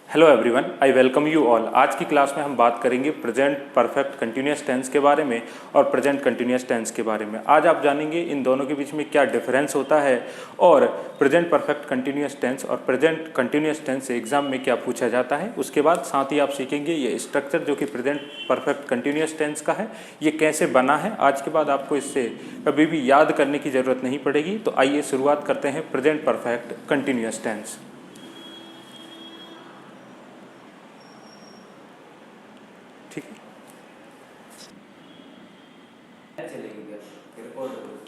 Hello everyone, I welcome you all. आज की class में हम बात करेंगे प्रेजेंट परफेक्ट कंटिन्यूस टेंस के बारे में और प्रेजेंट कंटिन्यूस टेंस के बारे में। आज आप जानेंगे इन दोनों के बीच में क्या डिफरेंस होता है और प्रेजेंट परफेक्ट कंटिन्यूस टेंस और प्रेजेंट कंटिन्यूस टेंस से एग्जाम में क्या पूछा जाता है। उसके बाद साथ ही आप सीखेंगे ये स्ट्रक्चर जो कि प्रेजेंट परफेक्ट कंटिन्यूस टेंस का है, ये कैसे बना है। आज के बाद आपको इससे कभी भी याद करने की ज़रूरत नहीं पड़ेगी। तो आइए शुरुआत करते हैं present perfect continuous tense.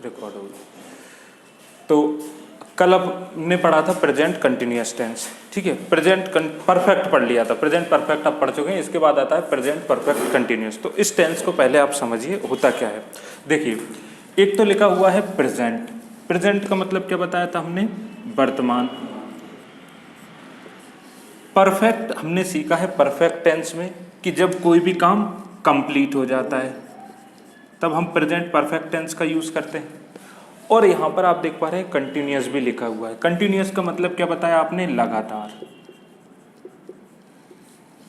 Record हो गया। तो कल हमने पढ़ा था प्रेजेंट कंटिन्यूस टेंस, ठीक है। प्रेजेंट परफेक्ट पढ़ लिया था, प्रेजेंट परफेक्ट आप पढ़ चुके हैं। इसके बाद आता है प्रेजेंट परफेक्ट कंटिन्यूस। तो इस टेंस को पहले आप समझिए होता क्या है। देखिए, एक तो लिखा हुआ है प्रेजेंट। प्रेजेंट का मतलब क्या बताया था हमने? वर्तमान। परफेक्ट हमने सीखा है परफेक्ट टेंस में कि जब कोई भी काम कंप्लीट हो जाता है तब हम प्रेजेंट परफेक्ट टेंस का यूज करते हैं। और यहाँ पर आप देख पा रहे हैं कंटिन्यूस भी लिखा हुआ है। कंटिन्यूस का मतलब क्या बताया आपने? लगातार।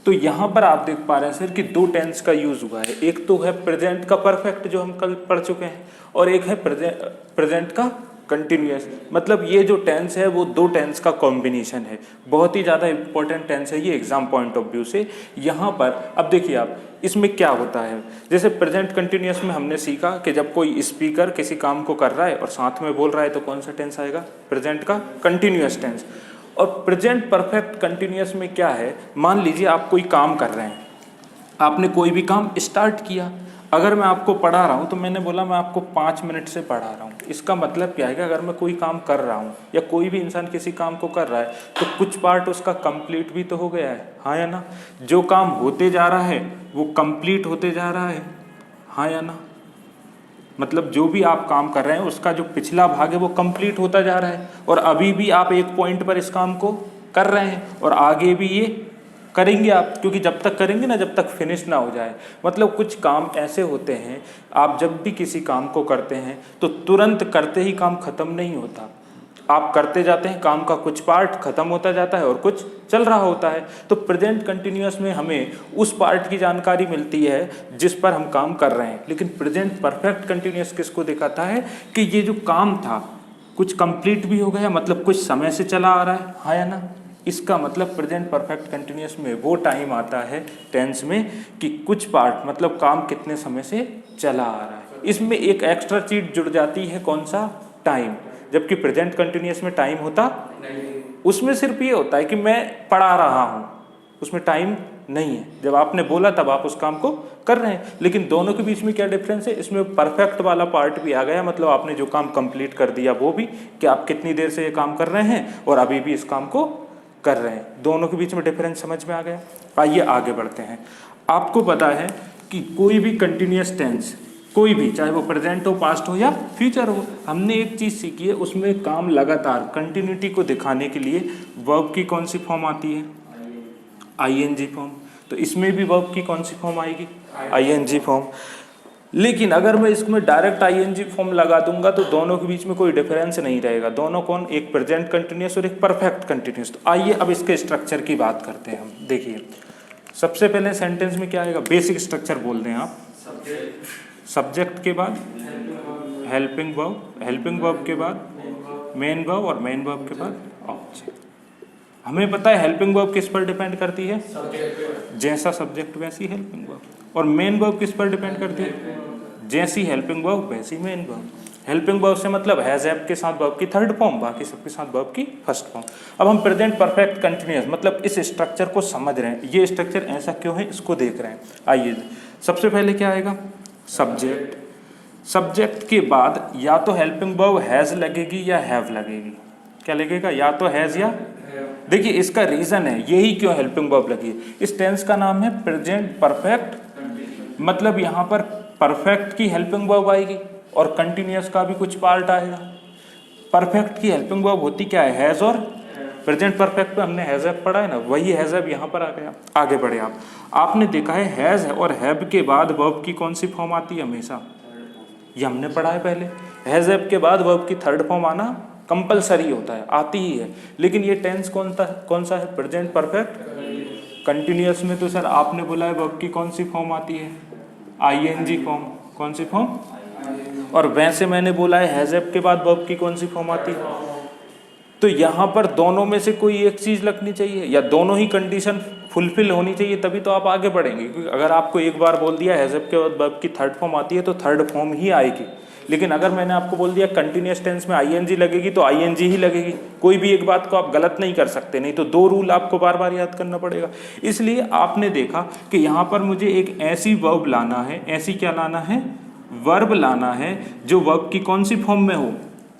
तो यहाँ पर आप देख पा रहे हैं सर कि दो टेंस का यूज हुआ है। एक तो है प्रेजेंट का परफेक्ट जो हम कल पढ़ चुके हैं, और एक है प्रेजेंट का कंटिन्यूस। मतलब ये जो टेंस है वो दो टेंस का कॉम्बिनेशन है। बहुत ही ज़्यादा इंपॉर्टेंट टेंस है ये एग्जाम पॉइंट ऑफ व्यू से। यहाँ पर अब देखिए आप, इसमें क्या होता है, जैसे प्रेजेंट कंटिन्यूस में हमने सीखा कि जब कोई स्पीकर किसी काम को कर रहा है और साथ में बोल रहा है तो कौन सा टेंस आएगा? प्रेजेंट का कंटिन्यूस टेंस। और प्रेजेंट परफेक्ट कंटिन्यूस में क्या है, मान लीजिए आप कोई काम कर रहे हैं, आपने कोई भी काम स्टार्ट किया। अगर मैं आपको पढ़ा रहा हूँ तो मैंने बोला मैं आपको 5 मिनट से पढ़ा रहा हूँ। इसका मतलब क्या है कि अगर मैं कोई काम कर रहा हूँ या कोई भी इंसान किसी काम को कर रहा है तो कुछ पार्ट उसका कंप्लीट भी तो हो गया है, हाँ या ना? जो काम होते जा रहा है वो कंप्लीट होते जा रहा है, हाँ या ना? मतलब जो भी आप काम कर रहे हैं उसका जो पिछला भाग है वो कंप्लीट होता जा रहा है, और अभी भी आप एक पॉइंट पर इस काम को कर रहे हैं और आगे भी ये करेंगे आप, क्योंकि जब तक करेंगे ना जब तक फिनिश ना हो जाए। मतलब कुछ काम ऐसे होते हैं, आप जब भी किसी काम को करते हैं तो तुरंत करते ही काम खत्म नहीं होता। आप करते जाते हैं, काम का कुछ पार्ट खत्म होता जाता है और कुछ चल रहा होता है। तो प्रेजेंट कंटिन्यूअस में हमें उस पार्ट की जानकारी मिलती है जिस पर हम काम कर रहे हैं। लेकिन प्रेजेंट परफेक्ट कंटिन्यूअस किसको दिखाता है कि ये जो काम था कुछ कंप्लीट भी हो गया, मतलब कुछ समय से चला आ रहा है, हाँ या ना? इसका मतलब प्रेजेंट परफेक्ट कंटिन्यूअस में वो टाइम आता है टेंस में कि कुछ पार्ट मतलब काम कितने समय से चला आ रहा है। इसमें एक एक्स्ट्रा चीज जुड़ जाती है, कौन सा? टाइम। जबकि प्रेजेंट कंटिन्यूअस में टाइम होता नहीं, उसमें सिर्फ ये होता है कि मैं पढ़ा रहा हूँ, उसमें टाइम नहीं है। जब आपने बोला तब आप उस काम को कर रहे हैं। लेकिन दोनों के बीच में क्या डिफरेंस है? इसमें परफेक्ट वाला पार्ट भी आ गया, मतलब आपने जो काम कंप्लीट कर दिया वो भी, कि आप कितनी देर से ये काम कर रहे हैं और अभी भी इस काम को कर रहे हैं। दोनों के बीच में डिफरेंस समझ में आ गया। आइए आगे बढ़ते हैं। आपको पता है कि कोई भी कंटिन्यूअस टेंस, कोई भी, चाहे वो प्रेजेंट हो, पास्ट हो या फ्यूचर हो, हमने एक चीज सीखी है, उसमें काम लगातार कंटिन्यूटी को दिखाने के लिए वर्ब की कौन सी फॉर्म आती है? ING form. तो इसमें भी वर्ब की कौन सी फॉर्म आएगी? ING form. लेकिन अगर मैं इसमें डायरेक्ट आईएनजी फॉर्म लगा दूंगा तो दोनों के बीच में कोई डिफरेंस नहीं रहेगा। दोनों कौन? एक प्रेजेंट कंटिन्यूअस और एक परफेक्ट कंटिन्यूअस। तो आइए अब इसके स्ट्रक्चर की बात करते हैं हम। देखिए, सबसे पहले सेंटेंस में क्या आएगा? बेसिक स्ट्रक्चर बोल दें आप। सब्जेक्ट के बाद हेल्पिंग वर्ब, हेल्पिंग वर्ब के बाद मेन वर्ब, और मेन वर्ब के बाद ऑब्जेक्ट। हमें पता है हेल्पिंग वर्ब किस पर डिपेंड करती है? जैसा सब्जेक्ट वैसी हेल्पिंग वर्ब। और मेन वर्ब किस पर डिपेंड करती है? जैसी हेल्पिंग वर्ब वैसी मेन वर्ब। हेल्पिंग वर्ब से मतलब हैज हैव के साथ वर्ब की थर्ड फॉर्म, बाकी सबके साथ वर्ब की फर्स्ट फॉर्म। अब हम प्रेजेंट परफेक्ट कंटिन्यूअस मतलब इस स्ट्रक्चर को समझ रहे हैं। ये स्ट्रक्चर ऐसा क्यों है इसको देख रहे हैं। आइए, सबसे पहले क्या आएगा? सब्जेक्ट। सब्जेक्ट के बाद या तो हेल्पिंग वर्ब हैज लगेगी या हैव लगेगी। क्या लगेगा? या तो हैज या। देखिए, इसका रीजन है यही क्यों हेल्पिंग वर्ब लगी है। इस टेंस का नाम है प्रेजेंट परफेक्ट, मतलब यहाँ पर परफेक्ट की हेल्पिंग वर्ब आएगी और कंटिन्यूअस का भी कुछ पार्ट आएगा। परफेक्ट की हेल्पिंग वर्ब होती क्या है? हैज और। प्रेजेंट परफेक्ट पे हमने हैज हैव पढ़ा है ना, वही हैज हैव यहाँ पर आ गया। आगे बढ़े आप, आपने देखा है हैज और हैव के बाद वर्ब की कौन सी फॉर्म आती है हमेशा? ये हमने पढ़ा है पहले। हैज हैव के बाद वर्ब की थर्ड फॉर्म आना कंपलसरी होता है, आती ही है। लेकिन ये टेंस कौन सा है? प्रेजेंट परफेक्ट कंटिन्यूअस में तो सर आपने बोला है वर्ब की कौन सी फॉर्म आती है, आईएनजी फॉर्म। कौन सी फॉर्म? और वैसे मैंने बोला है हैज हैव के बाद वर्ब की कौन सी फॉर्म आती है? तो यहाँ पर दोनों में से कोई एक चीज लगनी चाहिए या दोनों ही कंडीशन फुलफिल होनी चाहिए, तभी तो आप आगे बढ़ेंगे। क्योंकि अगर आपको एक बार बोल दिया हैज हैव के बाद वर्ब की थर्ड फॉर्म आती है तो थर्ड फॉर्म ही आएगी। लेकिन अगर मैंने आपको बोल दिया कंटिन्यूअस टेंस में आईएनजी लगेगी तो आईएनजी ही लगेगी। कोई भी एक बात को आप गलत नहीं कर सकते, नहीं तो दो रूल आपको बार बार याद करना पड़ेगा। इसलिए आपने देखा कि यहाँ पर मुझे एक ऐसी वर्ब लाना है, ऐसी क्या लाना है, वर्ब लाना है जो वर्ब की कौन सी फॉर्म में हो,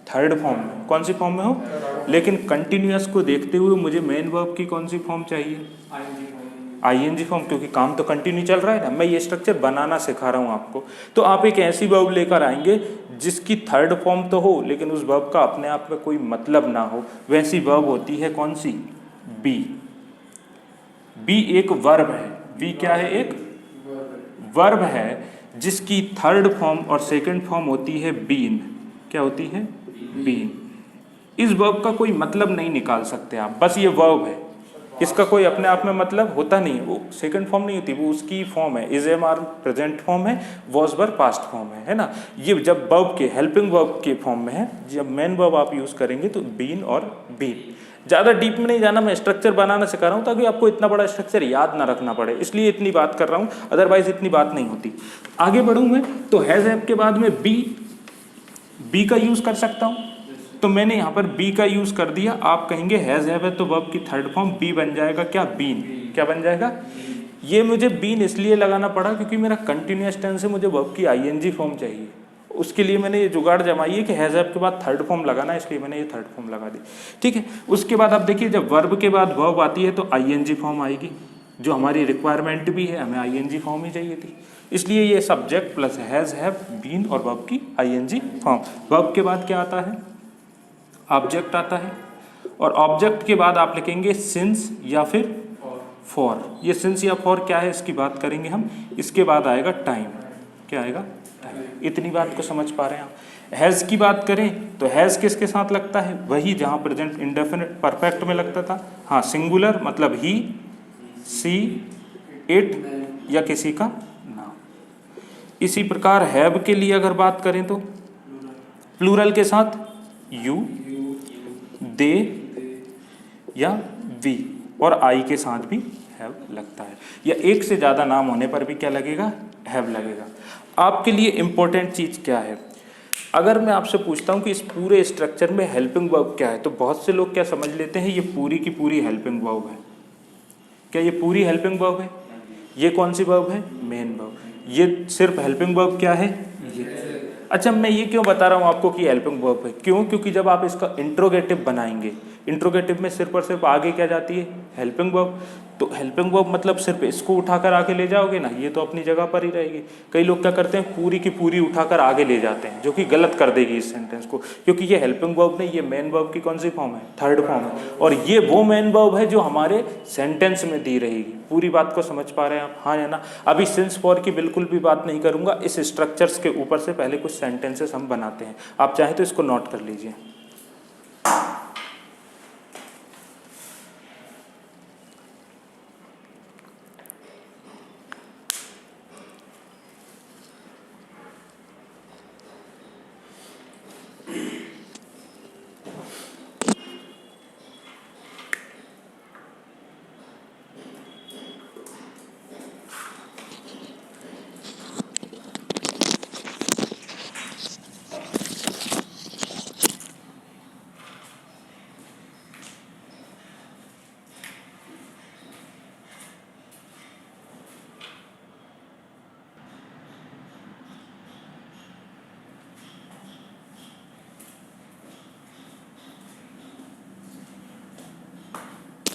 थर्ड फॉर्म में। कौन सी फॉर्म में हो? लेकिन कंटिन्यूअस को देखते हुए मुझे मेन वर्ब की कौन सी फॉर्म चाहिए, आईएनजी फॉर्म, क्योंकि काम तो कंटिन्यू चल रहा है ना। मैं ये स्ट्रक्चर बनाना सिखा रहा हूँ आपको। तो आप एक ऐसी वर्ब लेकर आएंगे जिसकी थर्ड फॉर्म तो हो लेकिन उस वर्ब का अपने आप में कोई मतलब ना हो। वैसी वर्ब होती है कौन सी, बी। बी एक वर्ब है। बी क्या है? एक वर्ब है जिसकी थर्ड फॉर्म और सेकंड फॉर्म होती है बीन। क्या होती है? बीन। इस वर्ब का कोई मतलब नहीं निकाल सकते आप, बस ये वर्ब है, इसका कोई अपने आप में मतलब होता नहीं है। वो सेकंड फॉर्म नहीं होती, वो उसकी फॉर्म है। Is am are present form है, वॉज वर पास्ट फॉर्म है ना। ये जब वर्ब के हेल्पिंग वर्ब के फॉर्म में है, जब मेन वर्ब आप यूज करेंगे तो बीन और बीन। ज़्यादा डीप में नहीं जाना, मैं स्ट्रक्चर बनाना सिखा रहा हूँ ताकि आपको इतना बड़ा स्ट्रक्चर याद ना रखना पड़े, इसलिए इतनी बात कर रहा हूँ, अदरवाइज इतनी बात नहीं होती। आगे बढ़ूँ मैं तो हैज हैव के बाद में बी का यूज कर सकता हूँ। तो मैंने यहाँ पर बी का यूज कर दिया। आप कहेंगे हैज हैव है तो वर्ब की थर्ड फॉर्म बी बन जाएगा क्या, बीन। क्या बन जाएगा? ये मुझे बीन इसलिए लगाना पड़ा क्योंकि मेरा कंटिन्यूअस टेंस से मुझे वर्ब की आईएनजी फॉर्म चाहिए। उसके लिए मैंने ये जुगाड़ जमाई है कि हैज हैव के बाद थर्ड फॉर्म लगाना है, इसलिए मैंने ये थर्ड फॉर्म लगा दी। ठीक है। उसके बाद आप देखिए जब वर्ब के बाद वर्ब आती है तो आईएनजी फॉर्म आएगी, जो हमारी रिक्वायरमेंट भी है, हमें आईएनजी फॉर्म ही चाहिए थी। इसलिए ये subject plus has have been और वर्ब की आईएनजी फॉर्म। वर्ब के बाद क्या आता है? ऑब्जेक्ट आता है। और ऑब्जेक्ट के बाद आप लिखेंगे सिंस या फिर फॉर। ये सिंस या फॉर क्या है इसकी बात करेंगे हम। इसके बाद आएगा टाइम। क्या आएगा? टाइम। इतनी बात को समझ पा रहे हैं आप। हैज़ की बात करें तो हैज़ किसके साथ लगता है? वही जहाँ प्रेजेंट इंडेफिनिट परफेक्ट में लगता था। हाँ, सिंगुलर मतलब ही, सी, इट या किसी का नाम। इसी प्रकार हैव के लिए अगर बात करें तो प्लूरल के साथ यू, दे या वी, और आई के साथ भी हैव लगता है। या एक से ज़्यादा नाम होने पर भी क्या लगेगा? हैव लगेगा। आपके लिए इम्पोर्टेंट चीज़ क्या है? अगर मैं आपसे पूछता हूँ कि इस पूरे स्ट्रक्चर में हेल्पिंग वर्ब क्या है, तो बहुत से लोग क्या समझ लेते हैं ये पूरी की पूरी हेल्पिंग वर्ब है। क्या ये पूरी हेल्पिंग वर्ब है? ये कौन सी वर्ब है? Main verb. ये सिर्फ हेल्पिंग वर्ब क्या है? ये। अच्छा, मैं ये क्यों बता रहा हूँ आपको कि हेल्पिंग वर्ब है? क्यों? क्योंकि जब आप इसका इंट्रोगेटिव बनाएंगे, इंट्रोगेटिव में सिर्फ और सिर्फ आगे क्या जाती है? Helping verb. तो हेल्पिंग वर्ब मतलब सिर्फ इसको उठाकर आगे ले जाओगे ना, ये तो अपनी जगह पर ही रहेगी। कई लोग क्या करते हैं, पूरी की पूरी उठाकर आगे ले जाते हैं, जो कि गलत कर देगी इस सेंटेंस को, क्योंकि ये हेल्पिंग वर्ब नहीं, ये मेन वर्ब की कौन सी फॉर्म है? थर्ड फॉर्म है। और ये वो मेन वर्ब है जो हमारे सेंटेंस में दी रहेगी। पूरी बात को समझ पा रहे हैं आप? हाँ या ना? अभी सिंस फॉर की बिल्कुल भी बात नहीं करूंगा। इस स्ट्रक्चर्स के ऊपर से पहले कुछ सेंटेंसेस हम बनाते हैं। आप चाहें तो इसको नोट कर लीजिए।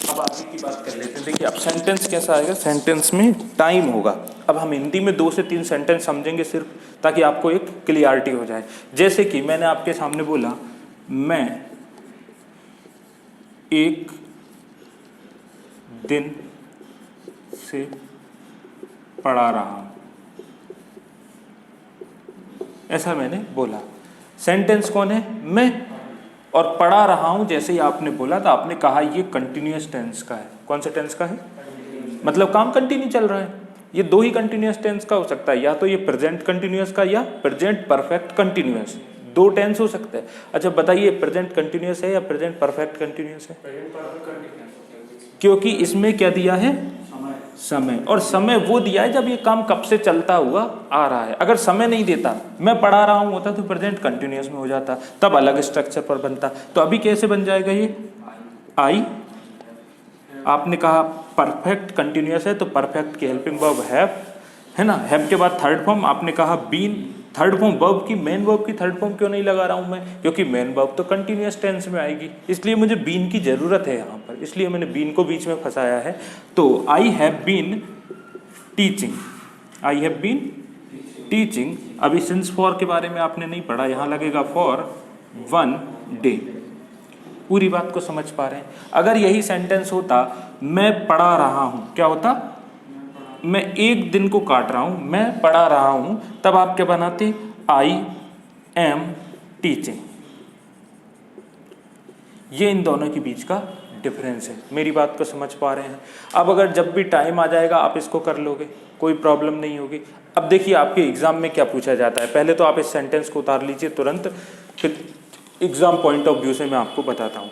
अब आगे की बात कर लेते हैं। देखिए अब सेंटेंस कैसा आएगा, सेंटेंस में टाइम होगा। अब हम हिंदी में 2 से 3 सेंटेंस समझेंगे सिर्फ, ताकि आपको एक क्लियरिटी हो जाए। जैसे कि मैंने आपके सामने बोला, मैं एक दिन से पढ़ा रहा हूं, ऐसा मैंने बोला। सेंटेंस कौन है? मैं। और पढ़ा रहा हूं जैसे ही आपने बोला तो आपने कहा ये कंटिन्यूअस टेंस का है। कौन से टेंस का है? मतलब काम कंटिन्यू चल रहा है। ये दो ही कंटिन्यूअस टेंस का हो सकता है, या तो ये प्रेजेंट कंटिन्यूअस का या प्रेजेंट परफेक्ट कंटिन्यूअस, दो टेंस हो सकते हैं। अच्छा बताइए, प्रेजेंट कंटिन्यूअस है या प्रेजेंट परफेक्ट कंटिन्यूअस है? क्योंकि इसमें क्या दिया है? समय। और समय वो दिया है जब ये काम कब से चलता हुआ आ रहा है। अगर समय नहीं देता, मैं पढ़ा रहा हूं होता तो प्रेजेंट कंटिन्यूअस में हो जाता, तब अलग स्ट्रक्चर पर बनता। तो अभी कैसे बन जाएगा ये? आई, आपने कहा परफेक्ट कंटिन्यूअस है तो परफेक्ट की हेल्पिंग वर्ब हैव, है ना। हैव के बाद थर्ड फॉर्म आपने कहा बीन, थर्ड फॉर्म वर्ब की, मेन वर्ब की थर्ड फॉर्म क्यों नहीं लगा रहा हूं मैं? क्योंकि मेन वर्ब तो कंटिन्यूअस टेंस में आएगी, इसलिए मुझे बीन की जरूरत है यहाँ पर, इसलिए मैंने बीन को बीच में फंसाया है। तो I have been teaching, I have been teaching. अभी सिंस फॉर के बारे में आपने नहीं पढ़ा, यहाँ लगेगा फॉर 1 डे। पूरी बात को समझ पा रहे हैं? अगर यही सेंटेंस होता मैं पढ़ा रहा हूं, क्या होता? मैं एक दिन को काट रहा हूं, मैं पढ़ा रहा हूं, तब आप क्या बनाते? I am teaching. ये इन दोनों के बीच का डिफरेंस है। मेरी बात को समझ पा रहे हैं? अब अगर जब भी टाइम आ जाएगा आप इसको कर लोगे, कोई प्रॉब्लम नहीं होगी। अब देखिए आपके एग्जाम में क्या पूछा जाता है, पहले तो आप इस सेंटेंस को उतार लीजिए तुरंत, फिर एग्जाम पॉइंट ऑफ व्यू से मैं आपको बताता हूं।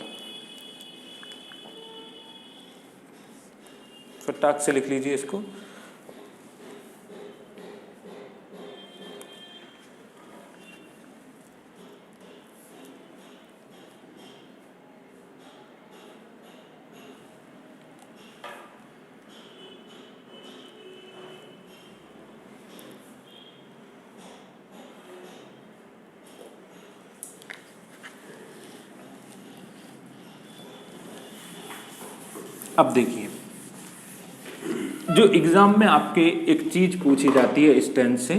फटाक से लिख लीजिए इसको। अब देखिए, जो एग्जाम में आपके एक चीज पूछी जाती है इस टेंस से,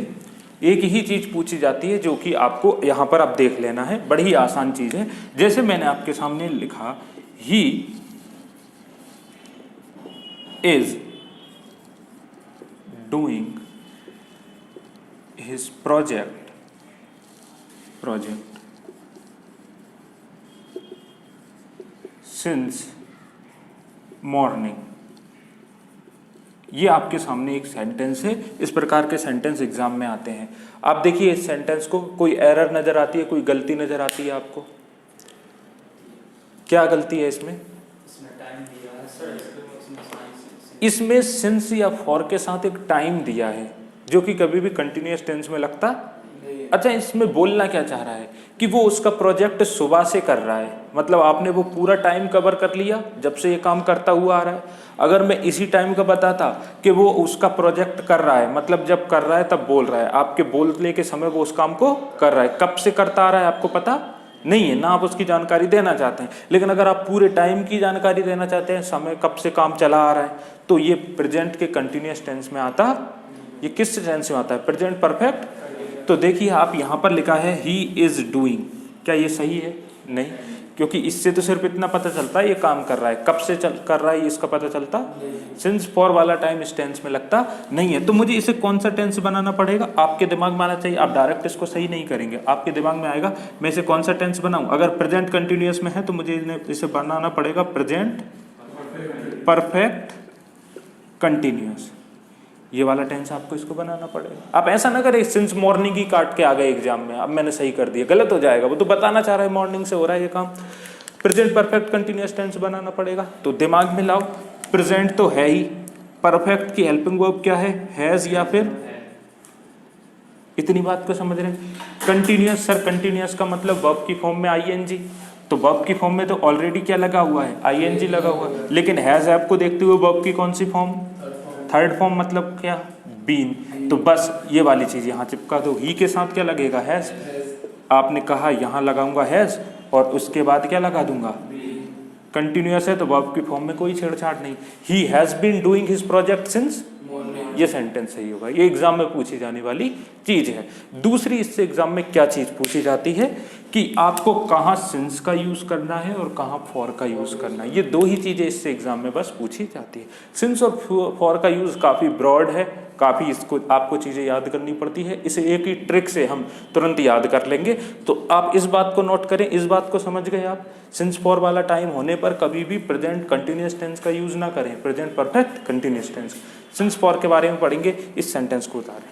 एक ही चीज पूछी जाती है जो कि आपको यहां पर आप देख लेना है, बड़ी ही आसान चीज है। जैसे मैंने आपके सामने लिखा, he is doing his project since morning. ये आपके सामने एक सेंटेंस है। इस प्रकार के सेंटेंस एग्जाम में आते हैं। आप देखिए इस सेंटेंस को, कोई एरर नजर आती है, कोई गलती नजर आती है आपको? क्या गलती है इसमें? इसमें सिंस या फॉर के साथ एक टाइम दिया है जो कि कभी भी कंटिन्यूअस टेंस में लगता। अच्छा, इसमें बोलना क्या चाह रहा है कि वो उसका प्रोजेक्ट सुबह से कर रहा है, मतलब आपने वो पूरा टाइम कवर कर लिया जब से ये काम करता हुआ आ रहा है। अगर मैं इसी टाइम का बताता कि वो उसका प्रोजेक्ट कर रहा है, मतलब जब कर रहा है तब बोल रहा है, आपके बोलने के समय वो उस काम को कर रहा है, कब से करता आ रहा है आपको पता नहीं है ना, आप उसकी जानकारी देना चाहते हैं। लेकिन अगर आप पूरे टाइम की जानकारी देना चाहते हैं, समय कब से काम चला आ रहा है, तो ये प्रेजेंट के कंटिन्यूअस टेंस में आता। ये किस टेंस में आता है? Present perfect. तो देखिए आप यहाँ पर लिखा है ही इज डूइंग, क्या ये सही है? नहीं, क्योंकि इससे तो सिर्फ इतना पता चलता है ये काम कर रहा है, कब से कर रहा है इसका पता चलता। सिंस फॉर वाला टाइम इस टेंस में लगता नहीं है। तो मुझे इसे कौन सा टेंस बनाना पड़ेगा? आपके दिमाग में आना चाहिए। आप डायरेक्ट इसको सही नहीं करेंगे, आपके दिमाग में आएगा मैं इसे कौन सा टेंस बनाऊं। अगर प्रेजेंट कंटिन्यूअस में है तो मुझे इसे बनाना पड़ेगा प्रेजेंट परफेक्ट कंटिन्यूअस। ये वाला टेंस आपको इसको बनाना पड़ेगा। आप ऐसा ना करें सिंस मॉर्निंग ही काट के आ गए एग्जाम में, अब मैंने सही कर दिया, गलत हो जाएगा। वो तो बताना चाह रहा है मॉर्निंग से हो रहा है ये काम। प्रेजेंट परफेक्ट कंटिन्यूअस टेंस बनाना पड़ेगा। तो दिमाग में लाओ, प्रेजेंट तो है ही, परफेक्ट की हेल्पिंग वर्ब क्या है? हैज या फिर? इतनी बात को समझ रहे हैं? कंटिन्यूअस, सर कंटिन्यूअस का मतलब वर्ब की फॉर्म में आईएनजी, तो वर्ब की फॉर्म में तो ऑलरेडी क्या लगा हुआ है? आईएनजी लगा हुआ है। लेकिन हैज ऐप को देखते हुए वर्ब की कौन सी फॉर्म? थर्ड फॉर्म, मतलब क्या? बीन। तो बस ये वाली चीज यहाँ चिपका दो। ही के साथ क्या लगेगा? हैज। आपने कहा यहाँ लगाऊंगा हैज और उसके बाद क्या लगा दूंगा? कंटिन्यूअस है तो वर्ब की फॉर्म में कोई छेड़छाड़ नहीं। He has been doing his project since ये सेंटेंस सही होगा। ये एग्जाम में पूछी जाने वाली चीज है। दूसरी इससे एग्जाम में क्या चीज पूछी जाती है कि आपको कहाँ सिंस का यूज करना है और कहाँ फॉर का यूज करना है। ये दो ही चीजें इससे एग्जाम में बस पूछी जाती है। सिंस और फॉर का यूज काफी ब्रॉड है, काफी इसको आपको चीजें याद करनी पड़ती है। इसे एक ही ट्रिक से हम तुरंत याद कर लेंगे। तो आप इस बात को नोट करें, इस बात को समझ गए आप, सिंस फॉर वाला टाइम होने पर कभी भी प्रेजेंट कंटिन्यूअस टेंस का यूज ना करें, present perfect continuous tense. Since for के बारे में पढ़ेंगे, इस सेंटेंस को उतारें।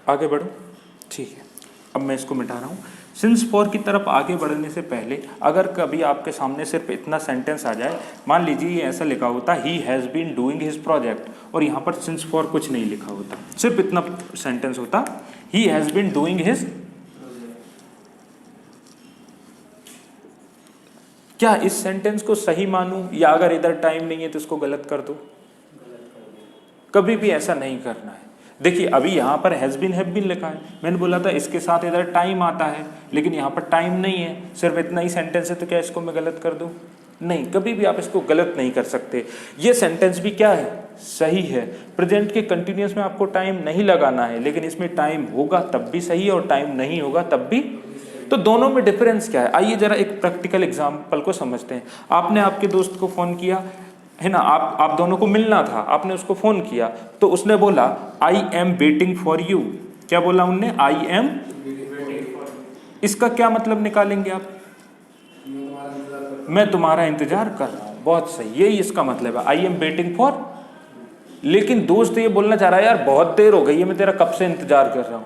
आगे बढ़ो, ठीक है। अब मैं इसको मिटा रहा हूँ। सिंस फॉर की तरफ आगे बढ़ने से पहले अगर कभी आपके सामने सिर्फ इतना सेंटेंस आ जाए, मान लीजिए ये ऐसा लिखा होता he has been doing his project, और यहाँ पर सिंस फॉर कुछ नहीं लिखा होता, सिर्फ इतना सेंटेंस होता he has been doing his, क्या इस सेंटेंस को सही मानूं या अगर इधर टाइम नहीं है तो इसको गलत कर दो? कभी भी ऐसा नहीं करना है। देखिए अभी यहाँ पर हैज़ बीन हैव बीन लिखा है, मैंने बोला था इसके साथ इधर टाइम आता है, लेकिन यहाँ पर टाइम नहीं है, सिर्फ इतना ही सेंटेंस है, तो क्या इसको मैं गलत कर दूँ? नहीं, कभी भी आप इसको गलत नहीं कर सकते। ये सेंटेंस भी क्या है? सही है। प्रेजेंट के कंटिन्यूअस में आपको टाइम नहीं लगाना है, लेकिन इसमें टाइम होगा तब भी सही है और टाइम नहीं होगा तब भी। तो दोनों में डिफरेंस क्या है? आइए जरा एक प्रैक्टिकल एग्जाम्पल को समझते हैं। आपने आपके दोस्त को फोन किया है ना, आप दोनों को मिलना था, आपने उसको फोन किया, तो उसने बोला I am waiting for you. क्या बोला उनने? I am. इसका क्या मतलब निकालेंगे आप? मैं तुम्हारा इंतजार कर रहा हूं। बहुत सही, यही इसका मतलब है, आई एम वेटिंग फॉर। लेकिन दोस्त ये बोलना चाह रहा है यार बहुत देर हो गई है, मैं तेरा कब से इंतजार कर रहा हूं।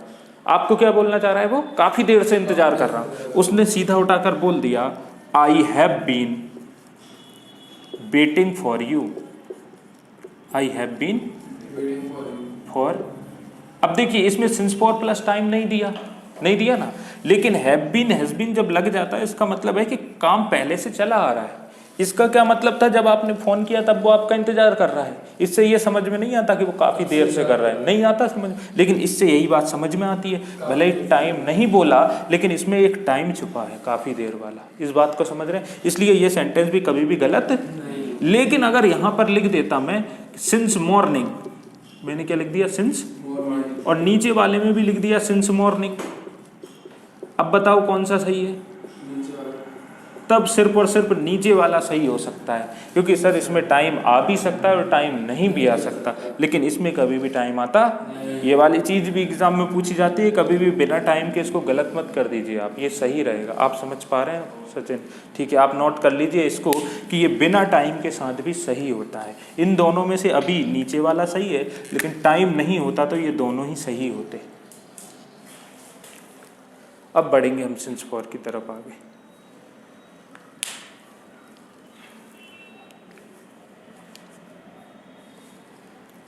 आपको क्या बोलना चाह रहा है? वो काफी देर से इंतजार कर रहा हूं। उसने सीधा उठाकर बोल दिया I have been waiting for you. I have been for. अब देखिए इसमें सिंस फॉर प्लस टाइम नहीं दिया ना, लेकिन हैव बीन हैज बीन जब लग जाता है इसका मतलब है कि काम पहले से चला आ रहा है। इसका क्या मतलब था? जब आपने फोन किया तब वो आपका इंतजार कर रहा है। इससे ये समझ में नहीं आता कि वो काफी देर से कर रहा है, नहीं आता समझ, लेकिन इससे यही बात समझ में आती है। भले ही टाइम नहीं बोला, लेकिन इसमें एक टाइम छुपा है काफी देर वाला। इस बात को समझ रहे हैं? इसलिए ये सेंटेंस भी कभी भी गलत। लेकिन अगर यहां पर लिख देता मैं सिंस मॉर्निंग, मैंने क्या लिख दिया? सिंस, और नीचे वाले में भी लिख दिया सिंस मॉर्निंग, अब बताओ कौन सा सही है? तब सिर्फ और सिर्फ नीचे वाला सही हो सकता है, क्योंकि सर इसमें टाइम आ भी सकता है और टाइम नहीं भी आ सकता, लेकिन इसमें कभी भी टाइम आता। ये वाली चीज भी एग्जाम में पूछी जाती है, कभी भी बिना टाइम के इसको गलत मत कर दीजिए आप, ये सही रहेगा। आप समझ पा रहे हैं सचिन? ठीक है, आप नोट कर लीजिए इसको कि ये बिना टाइम के साथ भी सही होता है। इन दोनों में से अभी नीचे वाला सही है, लेकिन टाइम नहीं होता तो ये दोनों ही सही होते। अब बढ़ेंगे हम सिंस फॉर की तरफ आगे।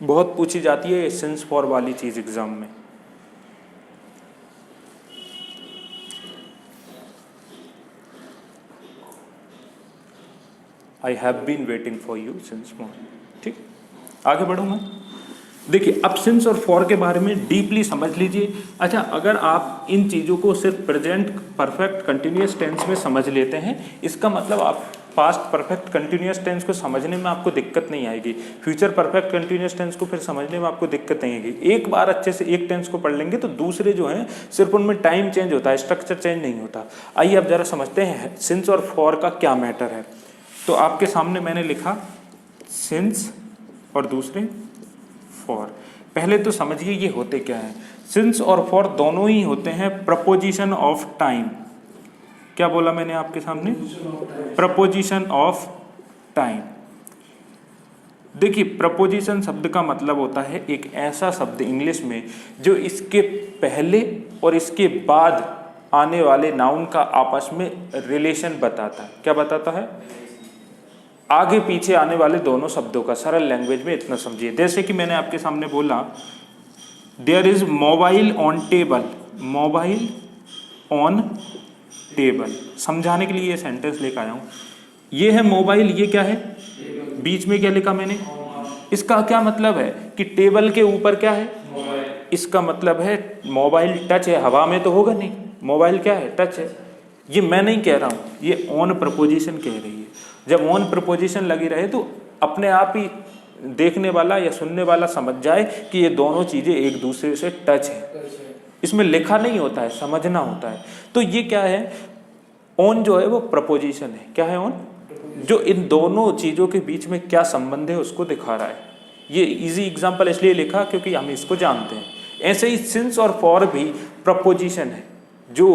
बहुत पूछी जाती है सिंस फॉर वाली चीज एग्जाम में। I have been waiting for you since morning. ठीक, आगे बढ़ूंगा। देखिए अब सिंस और फॉर के बारे में डीपली समझ लीजिए। अच्छा, अगर आप इन चीज़ों को सिर्फ प्रेजेंट परफेक्ट कंटिन्यूअस टेंस में समझ लेते हैं, इसका मतलब आप पास्ट परफेक्ट कंटिन्यूअस टेंस को समझने में आपको दिक्कत नहीं आएगी, फ्यूचर परफेक्ट कंटिन्यूअस टेंस को फिर समझने में आपको दिक्कत नहीं आएगी। एक बार अच्छे से एक टेंस को पढ़ लेंगे तो दूसरे जो हैं सिर्फ उनमें टाइम चेंज होता है, स्ट्रक्चर चेंज नहीं होता। आइए अब जरा समझते हैं सिंस और फॉर का क्या मैटर है। तो आपके सामने मैंने लिखा सिंस और दूसरे फॉर। पहले तो समझिए ये होते क्या है। सिंस और फॉर दोनों ही होते हैं प्रपोजिशन ऑफ टाइम। क्या बोला मैंने आपके सामने? Preposition of time. देखिए प्रपोजिशन शब्द का मतलब होता है एक ऐसा शब्द इंग्लिश में जो इसके पहले और इसके बाद आने वाले नाउन का आपस में रिलेशन बताता है। क्या बताता है? आगे पीछे आने वाले दोनों शब्दों का सरल लैंग्वेज में इतना समझिए। जैसे कि मैंने आपके सामने बोला there is mobile on table, mobile on table, समझाने के लिए ये सेंटेंस लेकर आया हूँ। ये है मोबाइल, ये क्या है, बीच में क्या लिखा मैंने, इसका क्या मतलब है कि टेबल के ऊपर क्या है, इसका मतलब है मोबाइल टच है, हवा में तो होगा नहीं, मोबाइल क्या है, टच है। ये मैं नहीं कह रहा हूँ, ये ऑन प्रपोजिशन कह रही है। जब ऑन प्रपोजिशन लगी रहे तो अपने आप ही देखने वाला या सुनने वाला समझ जाए कि ये दोनों चीजें एक दूसरे से टच है। इसमें लिखा नहीं होता है, समझना होता है। तो ये क्या है, ऑन जो है वो प्रपोजिशन है। क्या है ऑन, जो इन दोनों चीजों के बीच में क्या संबंध है उसको दिखा रहा है। ये इजी एग्जांपल इसलिए लिखा क्योंकि हम इसको जानते हैं। ऐसे ही सिंस और फॉर भी प्रपोजिशन है जो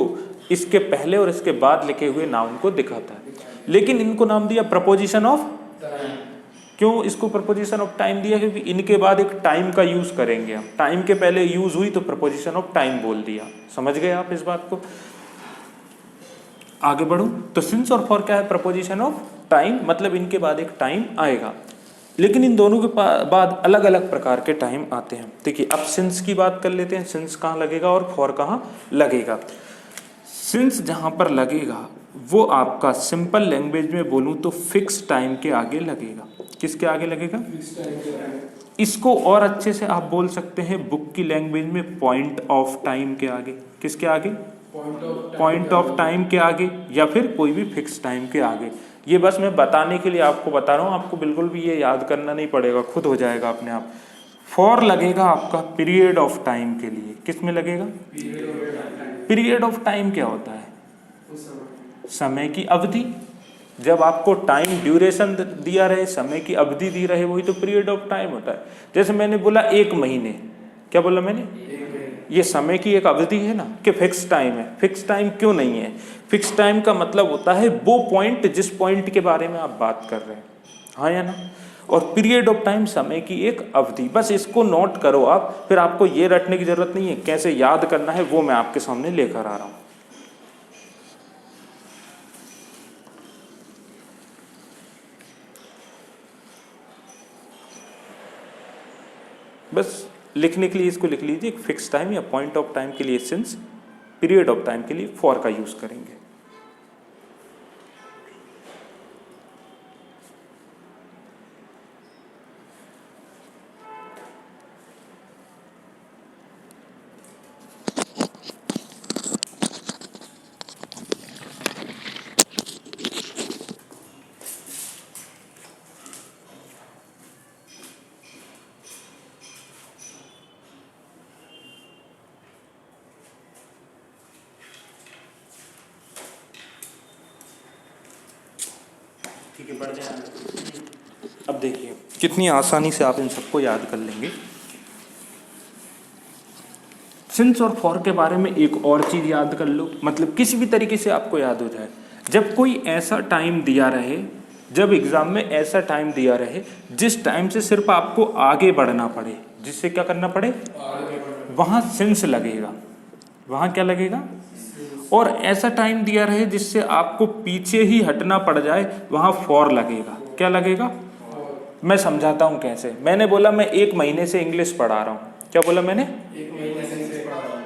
इसके पहले और इसके बाद लिखे हुए नाउन को दिखाता है, लेकिन इनको नाम दिया प्रपोजिशन ऑफ। क्यों इसको प्रपोजिशन ऑफ टाइम दिया, क्योंकि इनके बाद एक टाइम का यूज करेंगे हम। टाइम के पहले यूज हुई तो प्रपोजिशन ऑफ टाइम बोल दिया। समझ गए आप इस बात को? आगे बढ़ूं तो सिंस और फॉर क्या है, प्रपोजिशन ऑफ टाइम, मतलब इनके बाद एक टाइम आएगा, लेकिन इन दोनों के बाद अलग अलग प्रकार के टाइम आते हैं। देखिए अब सिंस की बात कर लेते हैं। सिंस कहाँ लगेगा और फॉर कहाँ लगेगा। सिंस जहाँ पर लगेगा वो आपका सिंपल लैंग्वेज में बोलूँ तो फिक्स टाइम के आगे लगेगा। किसके आगे लगेगा? इसको और अच्छे से आप बोल सकते हैं बुक की लैंग्वेज में पॉइंट ऑफ टाइम के आगे। किसके आगे? पॉइंट ऑफ टाइम के आगे, या फिर कोई भी फिक्स टाइम के आगे। ये बस मैं बताने के लिए आपको बता रहा हूँ, आपको बिल्कुल भी ये याद करना नहीं पड़ेगा, खुद हो जाएगा अपने आप। फॉर लगेगा आपका पीरियड ऑफ टाइम के लिए। किस में लगेगा? पीरियड ऑफ टाइम क्या होता है? समय की अवधि। जब आपको टाइम ड्यूरेशन दिया रहे, समय की अवधि दी रहे, वही तो पीरियड ऑफ टाइम होता है। जैसे मैंने बोला 1 महीने, क्या बोला मैंने? ये समय की एक अवधि है ना, कि फिक्स टाइम है। फिक्स टाइम क्यों नहीं है? फिक्स टाइम का मतलब होता है वो पॉइंट जिस पॉइंट के बारे में आप बात कर रहे हैं, हाँ या ना। और पीरियड ऑफ टाइम समय की एक अवधि। बस इसको नोट करो आप, फिर आपको ये रटने की जरूरत नहीं है। कैसे याद करना है वो मैं आपके सामने लेकर आ रहा हूं। बस लिखने के लिए इसको लिख लीजिए, फिक्स टाइम या पॉइंट ऑफ टाइम के लिए सिंस, पीरियड ऑफ टाइम के लिए फॉर का यूज करेंगे। ठीक है, बढ़ जाए। अब देखिए कितनी आसानी से आप इन सबको याद कर लेंगे। सिंस और फॉर के बारे में एक और चीज याद कर लो, मतलब किसी भी तरीके से आपको याद हो जाए। जब कोई ऐसा टाइम दिया रहे, जब एग्जाम में ऐसा टाइम दिया रहे जिस टाइम से सिर्फ आपको आगे बढ़ना पड़े, जिससे क्या करना पड़े, वहां सिंस लगेगा। वहां क्या लगेगा? और ऐसा टाइम दिया रहे जिससे आपको पीछे ही हटना पड़ जाए, वहां फॉर लगेगा। क्या लगेगा? मैं समझाता हूं कैसे। मैंने बोला मैं 1 महीने से इंग्लिश पढ़ा रहा हूं। क्या बोला मैंने? 1 महीने से पढ़ा रहा हूं।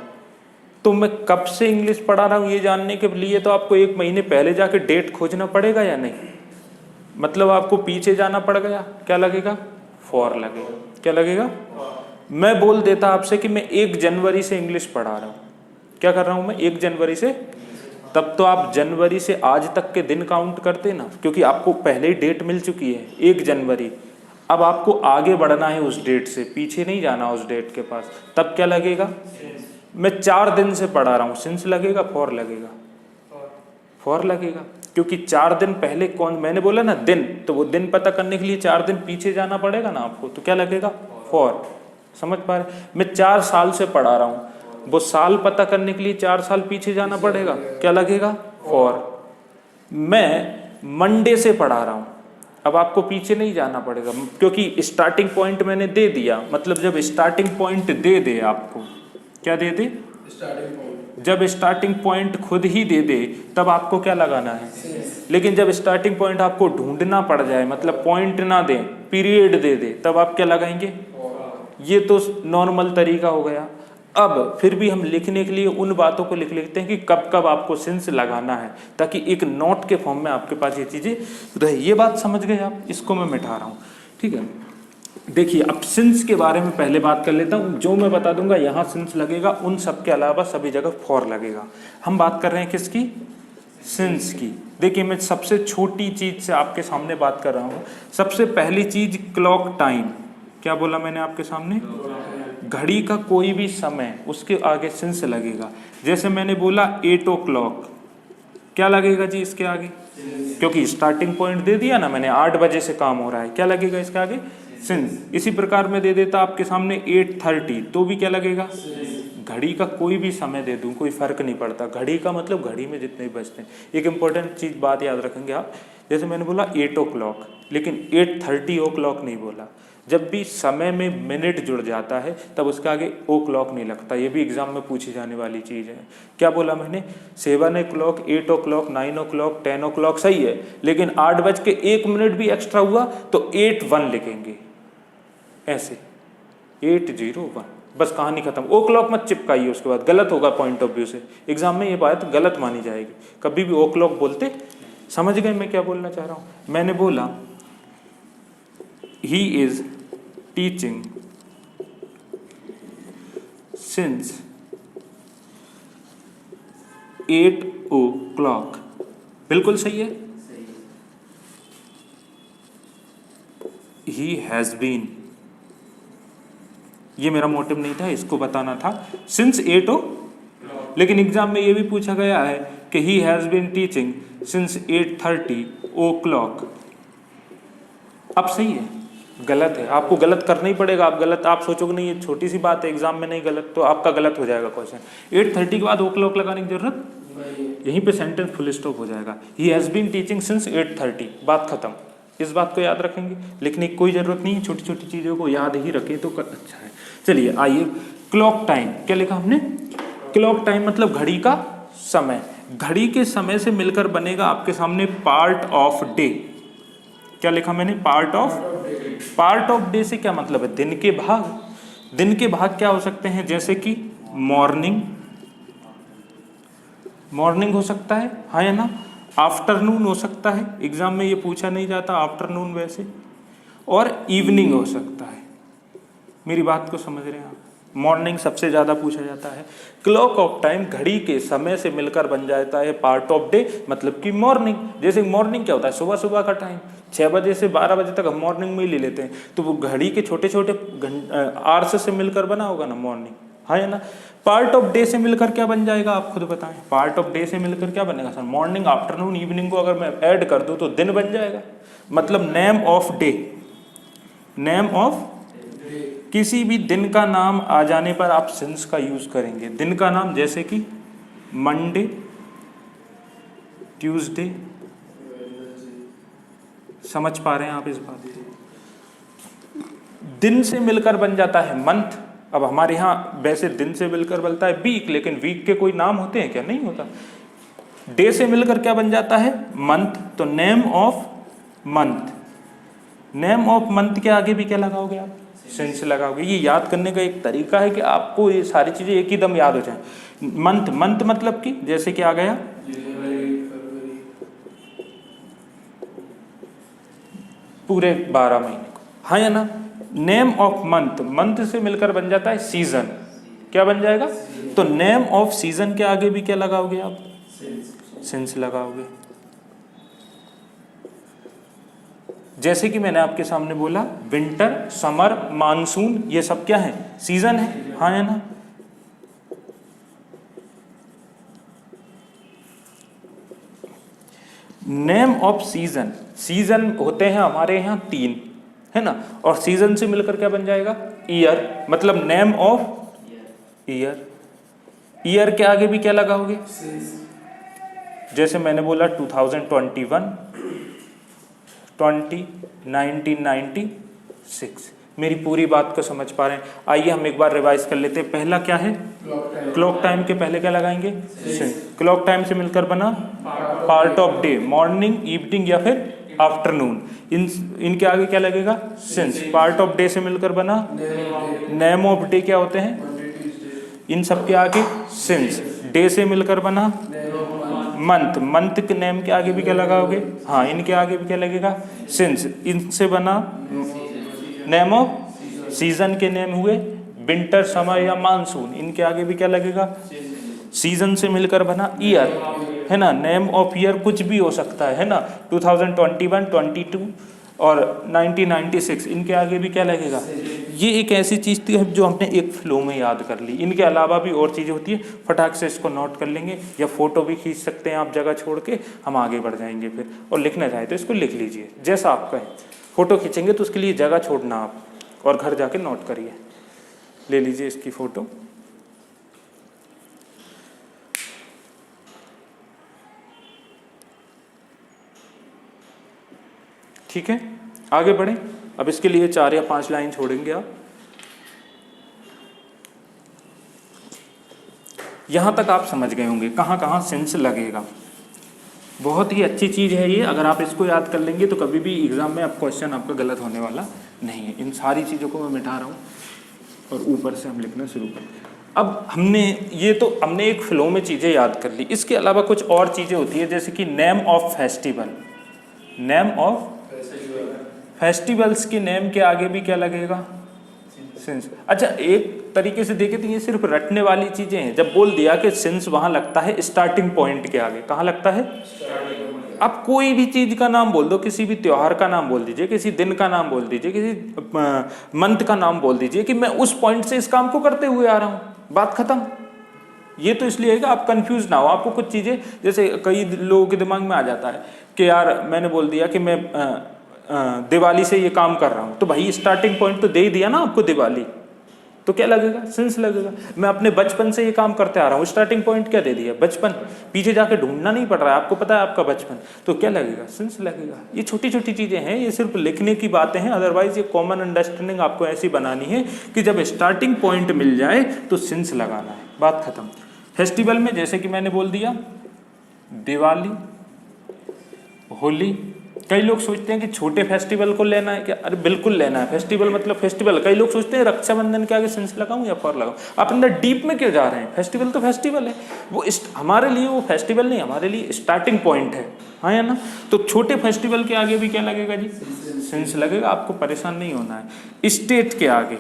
तो मैं कब से इंग्लिश पढ़ा रहा हूं ये जानने के लिए तो आपको 1 महीने पहले जाके डेट खोजना पड़ेगा या नहीं? मतलब आपको पीछे जाना पड़ गया, क्या लगेगा? फॉर लगेगा। क्या लगेगा? मैं बोल देता आपसे कि मैं 1 जनवरी से इंग्लिश पढ़ा रहा हूं। क्या कर रहा हूं मैं? 1 जनवरी से। तब तो आप जनवरी से आज तक के दिन काउंट करते ना, क्योंकि आपको पहले ही डेट मिल चुकी है 1 जनवरी। अब आपको आगे बढ़ना है उस डेट से, पीछे नहीं जाना उस डेट के पास। तब क्या लगेगा? मैं 4 दिन से पढ़ा रहा हूँ, सिंस लगेगा फॉर लगेगा? फॉर लगेगा, क्योंकि 4 दिन पहले कौन, मैंने बोला ना दिन, तो वो दिन पता करने के लिए 4 दिन पीछे जाना पड़ेगा ना आपको, तो क्या लगेगा? फॉर। समझ पा रहे? मैं 4 साल से पढ़ा रहा हूँ, वो साल पता करने के लिए 4 साल पीछे जाना पड़ेगा, क्या लगेगा? फॉर। मैं मंडे से पढ़ा रहा हूँ, अब आपको पीछे नहीं जाना पड़ेगा क्योंकि स्टार्टिंग पॉइंट मैंने दे दिया। मतलब जब स्टार्टिंग पॉइंट दे दे आपको, क्या दे दे? Starting point. जब स्टार्टिंग पॉइंट खुद ही दे दे तब आपको क्या लगाना है, लेकिन जब स्टार्टिंग पॉइंट आपको ढूंढना पड़ जाए, मतलब पॉइंट ना दे, पीरियड दे दे, तब आप क्या लगाएंगे। ये तो नॉर्मल तरीका हो गया। अब फिर भी हम लिखने के लिए उन बातों को लिख लेते हैं कि कब कब आपको सिंस लगाना है, ताकि एक नोट के फॉर्म में आपके पास ये चीजें रहे। ये बात समझ गए आप, इसको मैं मिटा रहा हूँ, ठीक है। देखिए अब सिंस के बारे में पहले बात कर लेता हूँ। जो मैं बता दूंगा यहाँ सिंस लगेगा, उन सब के अलावा सभी जगह फॉर लगेगा। हम बात कर रहे हैं किसकी, सिंस की। देखिए मैं सबसे छोटी चीज से आपके सामने बात कर रहा हूँ। सबसे पहली चीज क्लॉक टाइम। क्या बोला मैंने आपके सामने, घड़ी का कोई भी समय, उसके आगे सिंस लगेगा। जैसे मैंने बोला 8 o'clock, क्या लगेगा जी इसके आगे, क्योंकि स्टार्टिंग पॉइंट दे दिया ना मैंने, 8 बजे से काम हो रहा है, क्या लगेगा इसके आगे, सिंस। इसी प्रकार में दे देता आपके सामने 8:30, तो भी क्या लगेगा, घड़ी का कोई भी समय दे दूं कोई फर्क नहीं पड़ता। घड़ी का मतलब घड़ी में जितने भी बजते हैं। एक इंपॉर्टेंट चीज बात याद रखेंगे आप, जैसे मैंने बोला 8 o'clock, लेकिन 8:30 o'clock नहीं बोला। जब भी समय में मिनट जुड़ जाता है तब उसके आगे ओ क्लॉक नहीं लगता। ये भी एग्जाम में पूछी जाने वाली चीज है। क्या बोला मैंने, 7 o'clock, 8 o'clock, 9 o'clock, 10 o'clock सही है, लेकिन 8:01 भी एक्स्ट्रा हुआ तो 8:01 लिखेंगे, ऐसे 8:01, बस कहानी खत्म। ओ क्लॉक मत चिपकाइए, उसके बाद गलत होगा पॉइंट ऑफ व्यू से, एग्जाम में ये बात गलत मानी जाएगी। कभी भी ओ क्लॉक बोलते, समझ गए मैं क्या बोलना चाह रहा हूं। मैंने बोला he is teaching since 8 o'clock, बिल्कुल सही है। he has been, ये मेरा मोटिव नहीं था, इसको बताना था since 8 o'clock, लेकिन एग्जाम में ये भी पूछा गया है कि he has been teaching since 8:30 o'clock। अब सही है, गलत है, आपको गलत करना ही पड़ेगा। आप गलत, आप सोचोगे नहीं ये छोटी सी बात है एग्जाम में नहीं गलत, तो आपका गलत हो जाएगा क्वेश्चन। 8:30 के बाद ओ क्लॉक लगाने की जरूरत, यहीं पे सेंटेंस फुल स्टॉप हो जाएगा। He has been teaching since 8:30, बात खत्म। इस बात को याद रखेंगे, लिखने की कोई जरूरत नहीं है, छोटी छोटी चीजों को याद ही रखें तो अच्छा है। चलिए आइए, क्लॉक टाइम क्या लिखा हमने, क्लॉक टाइम मतलब घड़ी का समय। घड़ी के समय से मिलकर बनेगा आपके सामने पार्ट ऑफ डे। क्या लिखा मैंने, पार्ट ऑफ डे से क्या मतलब है, दिन के भाग। दिन के भाग क्या हो सकते हैं, जैसे कि मॉर्निंग हो सकता है, हाँ या ना। आफ्टरनून हो सकता है, एग्जाम में ये पूछा नहीं जाता आफ्टरनून वैसे, और इवनिंग हो सकता है। मेरी बात को समझ रहे हैं आप, मॉर्निंग सबसे ज्यादा पूछा जाता है। क्लॉक ऑफ टाइम घड़ी के समय से मिलकर बन जाता है पार्ट ऑफ डे, मतलब कि मॉर्निंग। जैसे मॉर्निंग क्या होता है, सुबह सुबह का टाइम, 6 बजे से 12 बजे तक हम मॉर्निंग में ही ले लेते हैं, तो वो घड़ी के छोटे छोटे आवर्स से मिलकर बना होगा ना मॉर्निंग, हाँ या ना। पार्ट ऑफ डे से मिलकर क्या बन जाएगा, आप खुद बताएं। पार्ट ऑफ डे से मिलकर क्या बनेगा सर, मॉर्निंग, आफ्टरनून, इवनिंग को अगर मैं ऐड कर दूं तो दिन बन जाएगा। मतलब name of day, name of किसी भी दिन का नाम आ जाने पर आप सिंस का यूज करेंगे। दिन का नाम जैसे कि मंडे, ट्यूसडे, समझ पा रहे हैं आप इस बात को। दिन से मिलकर बन जाता है मंथ। अब हमारे यहाँ वैसे दिन से मिलकर बनता है वीक, लेकिन वीक के कोई नाम होते हैं क्या, नहीं होता। डे से मिलकर क्या बन जाता है, मंथ, तो name of month. Name of month के आगे भी क्या लगाओगे आप, सिंस लगाओगे। ये याद करने का एक तरीका है कि आपको ये सारी चीजें एक ही दम याद हो जाए। मंथ, मंथ मतलब कि जैसे कि आ गया पूरे 12 महीने को, हाँ या ना। नेम ऑफ मंथ, मंथ से मिलकर बन जाता है सीजन, क्या बन जाएगा, तो नेम ऑफ सीजन के आगे भी क्या लगाओगे आप, सिंस लगाओगे। जैसे कि मैंने आपके सामने बोला विंटर, समर, मानसून, ये सब क्या है, सीजन है, हाँ या ना। नेम ऑफ सीजन, सीजन होते हैं हमारे यहाँ 3, है ना, और सीजन से मिलकर क्या बन जाएगा, ईयर, मतलब नेम ऑफ ईयर। ईयर के आगे भी क्या लगाओगे, जैसे मैंने बोला 2021, 1996, मेरी पूरी बात को समझ पा रहे हैं? आइए हम एक बार रिवाइज कर लेते हैं। पहला क्या है? क्लॉक टाइम के पहले क्या लगाएंगे? सिंस। क्लॉक टाइम से मिलकर बना part of day, morning, evening या फिर आफ्टरनून। इनके आगे क्या लगेगा? सिंस। पार्ट ऑफ डे से मिलकर बना नेम ऑफ डे, क्या होते हैं? इन सब के आगे सिंस। डे से मिलकर बना मंथ, मंथ के नेम के आगे भी क्या लगाओगे? हाँ, इनके आगे भी क्या लगेगा? सिंस। इनसे बना नेम ऑफ सीजन के नेम हुए विंटर, समर या मानसून। इनके आगे भी क्या लगेगा? सीजन से मिलकर बना ईयर, है ना? नेम ऑफ ईयर कुछ भी हो सकता है ना? 2021, 22 और 1996। इनके आगे भी क्या लगेगा? ये एक ऐसी चीज़ थी जो हमने एक फ्लो में याद कर ली। इनके अलावा भी और चीज़ें होती है, फटाक से इसको नोट कर लेंगे, या फोटो भी खींच सकते हैं आप जगह छोड़ के। हम आगे बढ़ जाएंगे फिर, और लिखना चाहे तो इसको लिख लीजिए जैसा आप कहें। फोटो खींचेंगे तो उसके लिए जगह छोड़ना आप, और घर जाके नोट करिए। ले लीजिए इसकी फोटो। ठीक है, आगे बढ़ें। अब इसके लिए 4 या 5 लाइन छोड़ेंगे आप। यहां तक आप समझ गए होंगे कहाँ कहाँ सिंस लगेगा। बहुत ही अच्छी चीज़ है ये। अगर आप इसको याद कर लेंगे तो कभी भी एग्जाम में आप क्वेश्चन आपका गलत होने वाला नहीं है। इन सारी चीज़ों को मैं मिटा रहा हूँ और ऊपर से हम लिखना शुरू करते हैं। अब हमने एक फ्लो में चीज़ें याद कर ली। इसके अलावा कुछ और चीज़ें होती है, जैसे कि name of festival. Name of festivals के नेम के आगे भी क्या लगेगा? सिंस। अच्छा, एक तरीके से देखें तो ये सिर्फ रटने वाली चीजें हैं। जब बोल दिया कि सिंस वहां लगता है स्टार्टिंग पॉइंट के आगे, कहाँ लगता है? आप कोई भी चीज का नाम बोल दो, किसी भी त्योहार का नाम बोल दीजिए, किसी दिन का नाम बोल दीजिए, किसी मंथ का नाम बोल दीजिए कि मैं उस पॉइंट से इस काम को करते हुए आ रहा हूँ, बात खत्म। ये तो इसलिए है कि आप कंफ्यूज ना हो। आपको कुछ चीजें, जैसे कई लोगों के दिमाग में आ जाता है कि यार मैंने बोल दिया कि मैं दिवाली से ये काम कर रहा हूं, तो भाई स्टार्टिंग पॉइंट तो दे ही दिया ना आपको दिवाली, तो क्या लगेगा? सिंस लगेगा। मैं अपने बचपन से ये काम करते आ रहा हूँ, स्टार्टिंग पॉइंट क्या दे दिया? बचपन। पीछे जाके ढूंढना नहीं पड़ रहा है, आपको पता है आपका बचपन, तो क्या लगेगा? सिंस लगेगा। ये छोटी छोटी चीजें हैं, ये सिर्फ लिखने की बातें हैं। अदरवाइज ये कॉमन अंडरस्टैंडिंग आपको ऐसी बनानी है कि जब स्टार्टिंग पॉइंट मिल जाए तो सिंस लगाना है, बात खत्म। फेस्टिवल में जैसे कि मैंने बोल दिया दिवाली, होली। कई लोग सोचते हैं कि छोटे फेस्टिवल को लेना है क्या? अरे बिल्कुल लेना है। फेस्टिवल मतलब फेस्टिवल। कई लोग सोचते हैं रक्षाबंधन के आगे सिंस लगाऊं या फॉर लगाऊं। आप अंदर डीप में क्यों जा रहे हैं? फेस्टिवल तो फेस्टिवल है, वो हमारे लिए वो फेस्टिवल नहीं, हमारे लिए स्टार्टिंग पॉइंट है, हाँ या ना? तो छोटे फेस्टिवल के आगे भी क्या लगेगा जी? सिंस लगेगा। आपको परेशान नहीं होना है। स्टेट के आगे,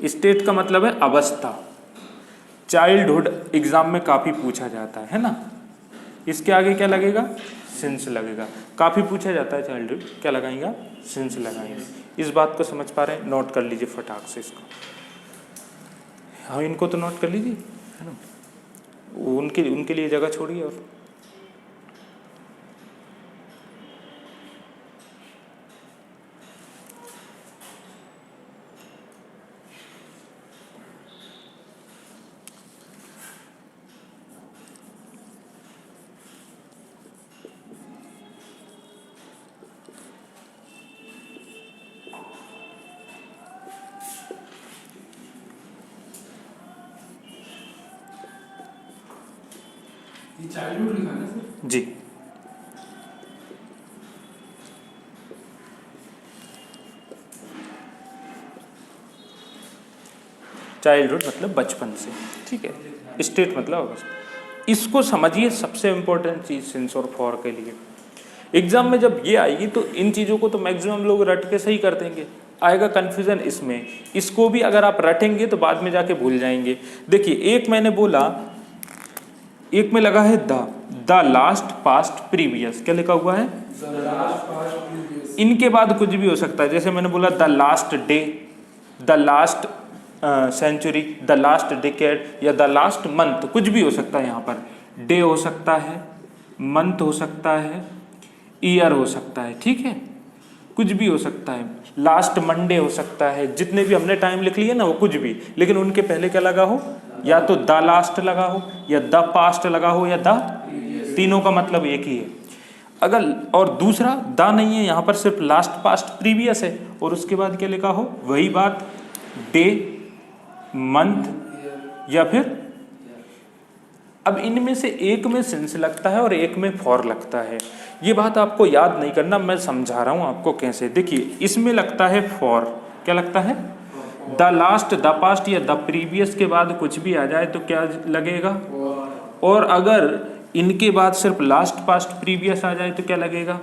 स्टेट का मतलब है अवस्था। चाइल्डहुड एग्जाम में काफी पूछा जाता है ना? इसके आगे क्या लगेगा? सिंस लगेगा। काफी पूछा जाता है चाइल्डहुड, क्या लगाएंगे? सिंस लगाएंगे। इस बात को समझ पा रहे हैं? नोट कर लीजिए फटाक से इसको। हाँ, इनको तो नोट कर लीजिए, है ना? उनके लिए जगह छोड़िए। और चाइल्डहुड लिखा है सर जी, चाइल्डहुड मतलब बचपन से, ठीक है। स्टेट मतलब अवस्था। इसको समझिए, सबसे इंपॉर्टेंट चीज सिंस और फॉर के लिए। एग्जाम में जब ये आएगी तो इन चीजों को तो मैक्सिमम लोग रट के सही कर देंगे, आएगा कंफ्यूजन इसमें। इसको भी अगर आप रटेंगे तो बाद में जाके भूल जाएंगे। देखिए, एक मैंने बोला, एक में लगा है द लास्ट पास्ट प्रीवियस, क्या लिखा हुआ है? इनके बाद कुछ भी हो सकता है। जैसे मैंने बोला the last day, the last century, the last decade या द लास्ट मंथ, कुछ भी हो सकता है। यहाँ पर डे हो सकता है, मंथ हो सकता है, ईयर हो सकता है, ठीक है, कुछ भी हो सकता है। लास्ट मंडे हो सकता है। जितने भी हमने टाइम लिख लिए ना, वो कुछ भी, लेकिन उनके पहले क्या लगा हो? या तो द लास्ट लगा हो, या द पास्ट लगा हो, या द, तीनों का मतलब एक ही है। अगर और दूसरा द नहीं है, यहाँ पर सिर्फ लास्ट पास्ट प्रीवियस है और उसके बाद क्या लिखा हो, वही बात डे, मंथ या फिर, अब इनमें से एक में सिंस लगता है और एक में फॉर लगता है। ये बात आपको याद नहीं करना, मैं समझा रहा हूँ आपको कैसे। देखिए इसमें लगता है फॉर, क्या लगता है, द लास्ट, द पास्ट या द प्रीवियस के बाद कुछ भी आ जाए तो क्या लगेगा, और अगर इनके बाद सिर्फ लास्ट पास्ट प्रीवियस आ जाए तो क्या लगेगा।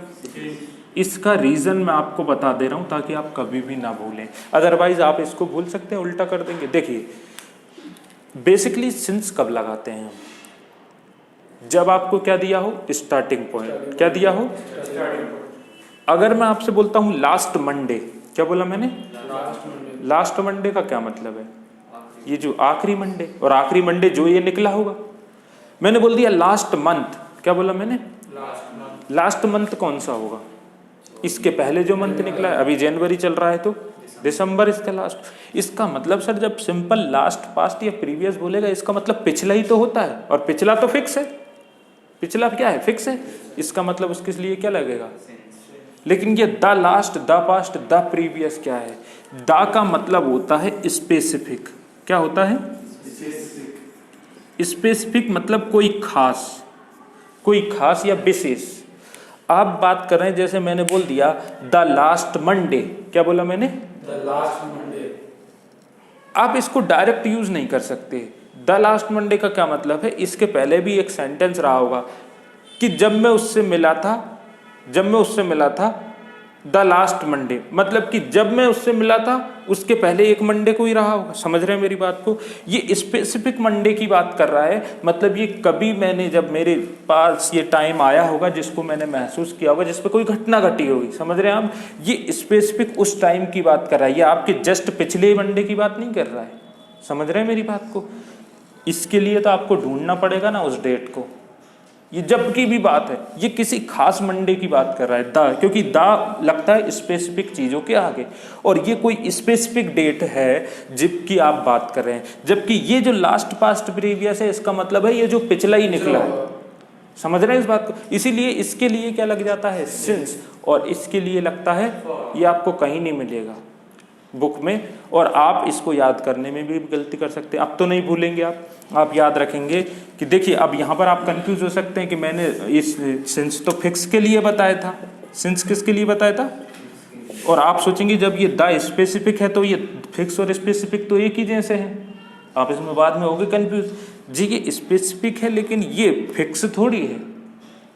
इसका रीजन मैं आपको बता दे रहा हूं ताकि आप कभी भी ना भूलें, अदरवाइज आप इसको भूल सकते हैं, उल्टा कर देंगे। देखिए बेसिकली सिंस कब लगाते हैं हम, जब आपको क्या दिया हो, स्टार्टिंग पॉइंट, क्या दिया हो। अगर मैं आपसे बोलता हूं लास्ट मंडे, क्या बोला मैंने, लास्ट मंडे का क्या मतलब है, ये जो आखिरी मंडे, और आखिरी मंडे जो ये निकला होगा। मैंने बोल दिया लास्ट मंथ, क्या बोला मैंने, लास्ट मंथ कौन सा होगा, इसके पहले जो मंथ निकला है, अभी जनवरी चल रहा है तो दिसंबर इसका लास्ट। इसका मतलब सर जब सिंपल लास्ट पास्ट या प्रीवियस बोलेगा इसका मतलब पिछला ही तो होता है, और पिछला तो फिक्स है, पिछला क्या है, फिक्स है। इसका मतलब उसके लिए क्या लगेगा। लेकिन ये the last, the past, the previous क्या है, द का मतलब होता है स्पेसिफिक, क्या होता है, स्पेसिफिक मतलब कोई खास या विशेष। आप बात कर रहे हैं, जैसे मैंने बोल दिया द लास्ट मंडे, क्या बोला मैंने, द लास्ट मंडे। आप इसको डायरेक्ट यूज नहीं कर सकते। द लास्ट मंडे का क्या मतलब है, इसके पहले भी एक सेंटेंस रहा होगा कि जब मैं उससे मिला था द लास्ट मंडे, मतलब कि जब मैं उससे मिला था उसके पहले एक मंडे को ही रहा होगा। समझ रहे हैं मेरी बात को। ये स्पेसिफिक मंडे की बात कर रहा है, मतलब ये कभी मैंने, जब मेरे पास ये टाइम आया होगा जिसको मैंने महसूस किया होगा, जिस पे कोई घटना घटी होगी। समझ रहे हैं आप, ये स्पेसिफिक उस टाइम की बात कर रहा है, ये आपके जस्ट पिछले मंडे की बात नहीं कर रहा है। समझ रहे हैं मेरी बात को। इसके लिए तो आपको ढूंढना पड़ेगा ना उस डेट को। ये जब की भी बात है, ये किसी खास मंडे की बात कर रहा है द, क्योंकि द लगता है स्पेसिफिक चीजों के आगे, और ये कोई स्पेसिफिक डेट है जिसकी आप बात कर रहे हैं। जबकि ये जो लास्ट पास्ट प्रीवियस है, इसका मतलब है ये जो पिछला ही निकला है। समझ रहे हैं इस बात को। इसीलिए इसके लिए क्या लग जाता है, सिंस, और इसके लिए लगता है, ये आपको कहीं नहीं मिलेगा बुक में, और आप इसको याद करने में भी गलती कर सकते हैं। अब तो नहीं भूलेंगे आप याद रखेंगे कि देखिए अब यहाँ पर आप कंफ्यूज हो सकते हैं कि मैंने इस सिंस तो फिक्स के लिए बताया था, सिंस किसके लिए बताया था, और आप सोचेंगे जब ये द स्पेसिफिक है तो ये फिक्स और स्पेसिफिक तो एक ही जैसे हैं। आप इसमें बाद में होगे कंफ्यूज। जी ये स्पेसिफिक है लेकिन ये फिक्स थोड़ी है।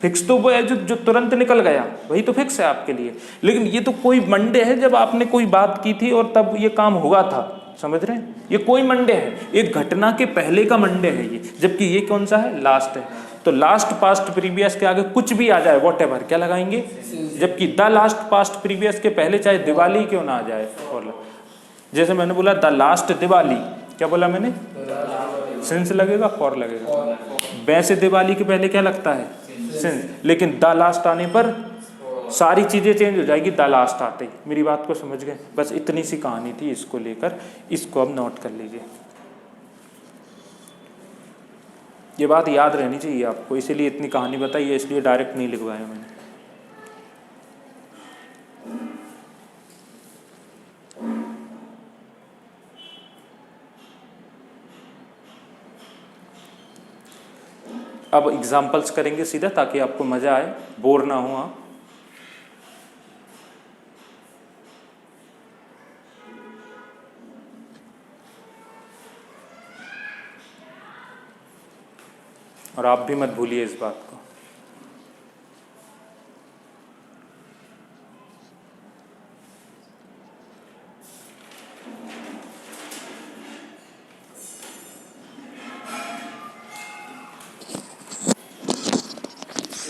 फिक्स तो वो है जो तुरंत निकल गया, वही तो फिक्स है आपके लिए। लेकिन ये तो कोई मंडे है जब आपने कोई बात की थी और तब ये काम हुआ था। समझ रहे हैं, ये कोई मंडे है, एक घटना के पहले का मंडे है ये, जबकि ये कौन सा है, लास्ट है। तो लास्ट पास्ट प्रीवियस के आगे कुछ भी आ जाए, वॉटएवर, क्या लगाएंगे, जबकि द लास्ट पास्ट प्रीवियस के पहले चाहे दिवाली क्यों ना आ जाए। और जैसे मैंने बोला द लास्ट दिवाली, क्या बोला मैंने, सिंस लगेगा, फॉर लगेगा। वैसे दिवाली के पहले क्या लगता है, सिंस, लेकिन द लास्ट आने पर सारी चीजें चेंज हो जाएगी द लास्ट आते ही। मेरी बात को समझ गए। बस इतनी सी कहानी थी इसको लेकर, इसको अब नोट कर लीजिए। ये बात याद रहनी चाहिए आपको, इसीलिए इतनी कहानी बताई है, इसलिए डायरेक्ट नहीं लिखवाया मैंने। अब एग्जाम्पल्स करेंगे सीधा, ताकि आपको मजा आए, बोर ना हो आप। और आप भी मत भूलिए इस बात को।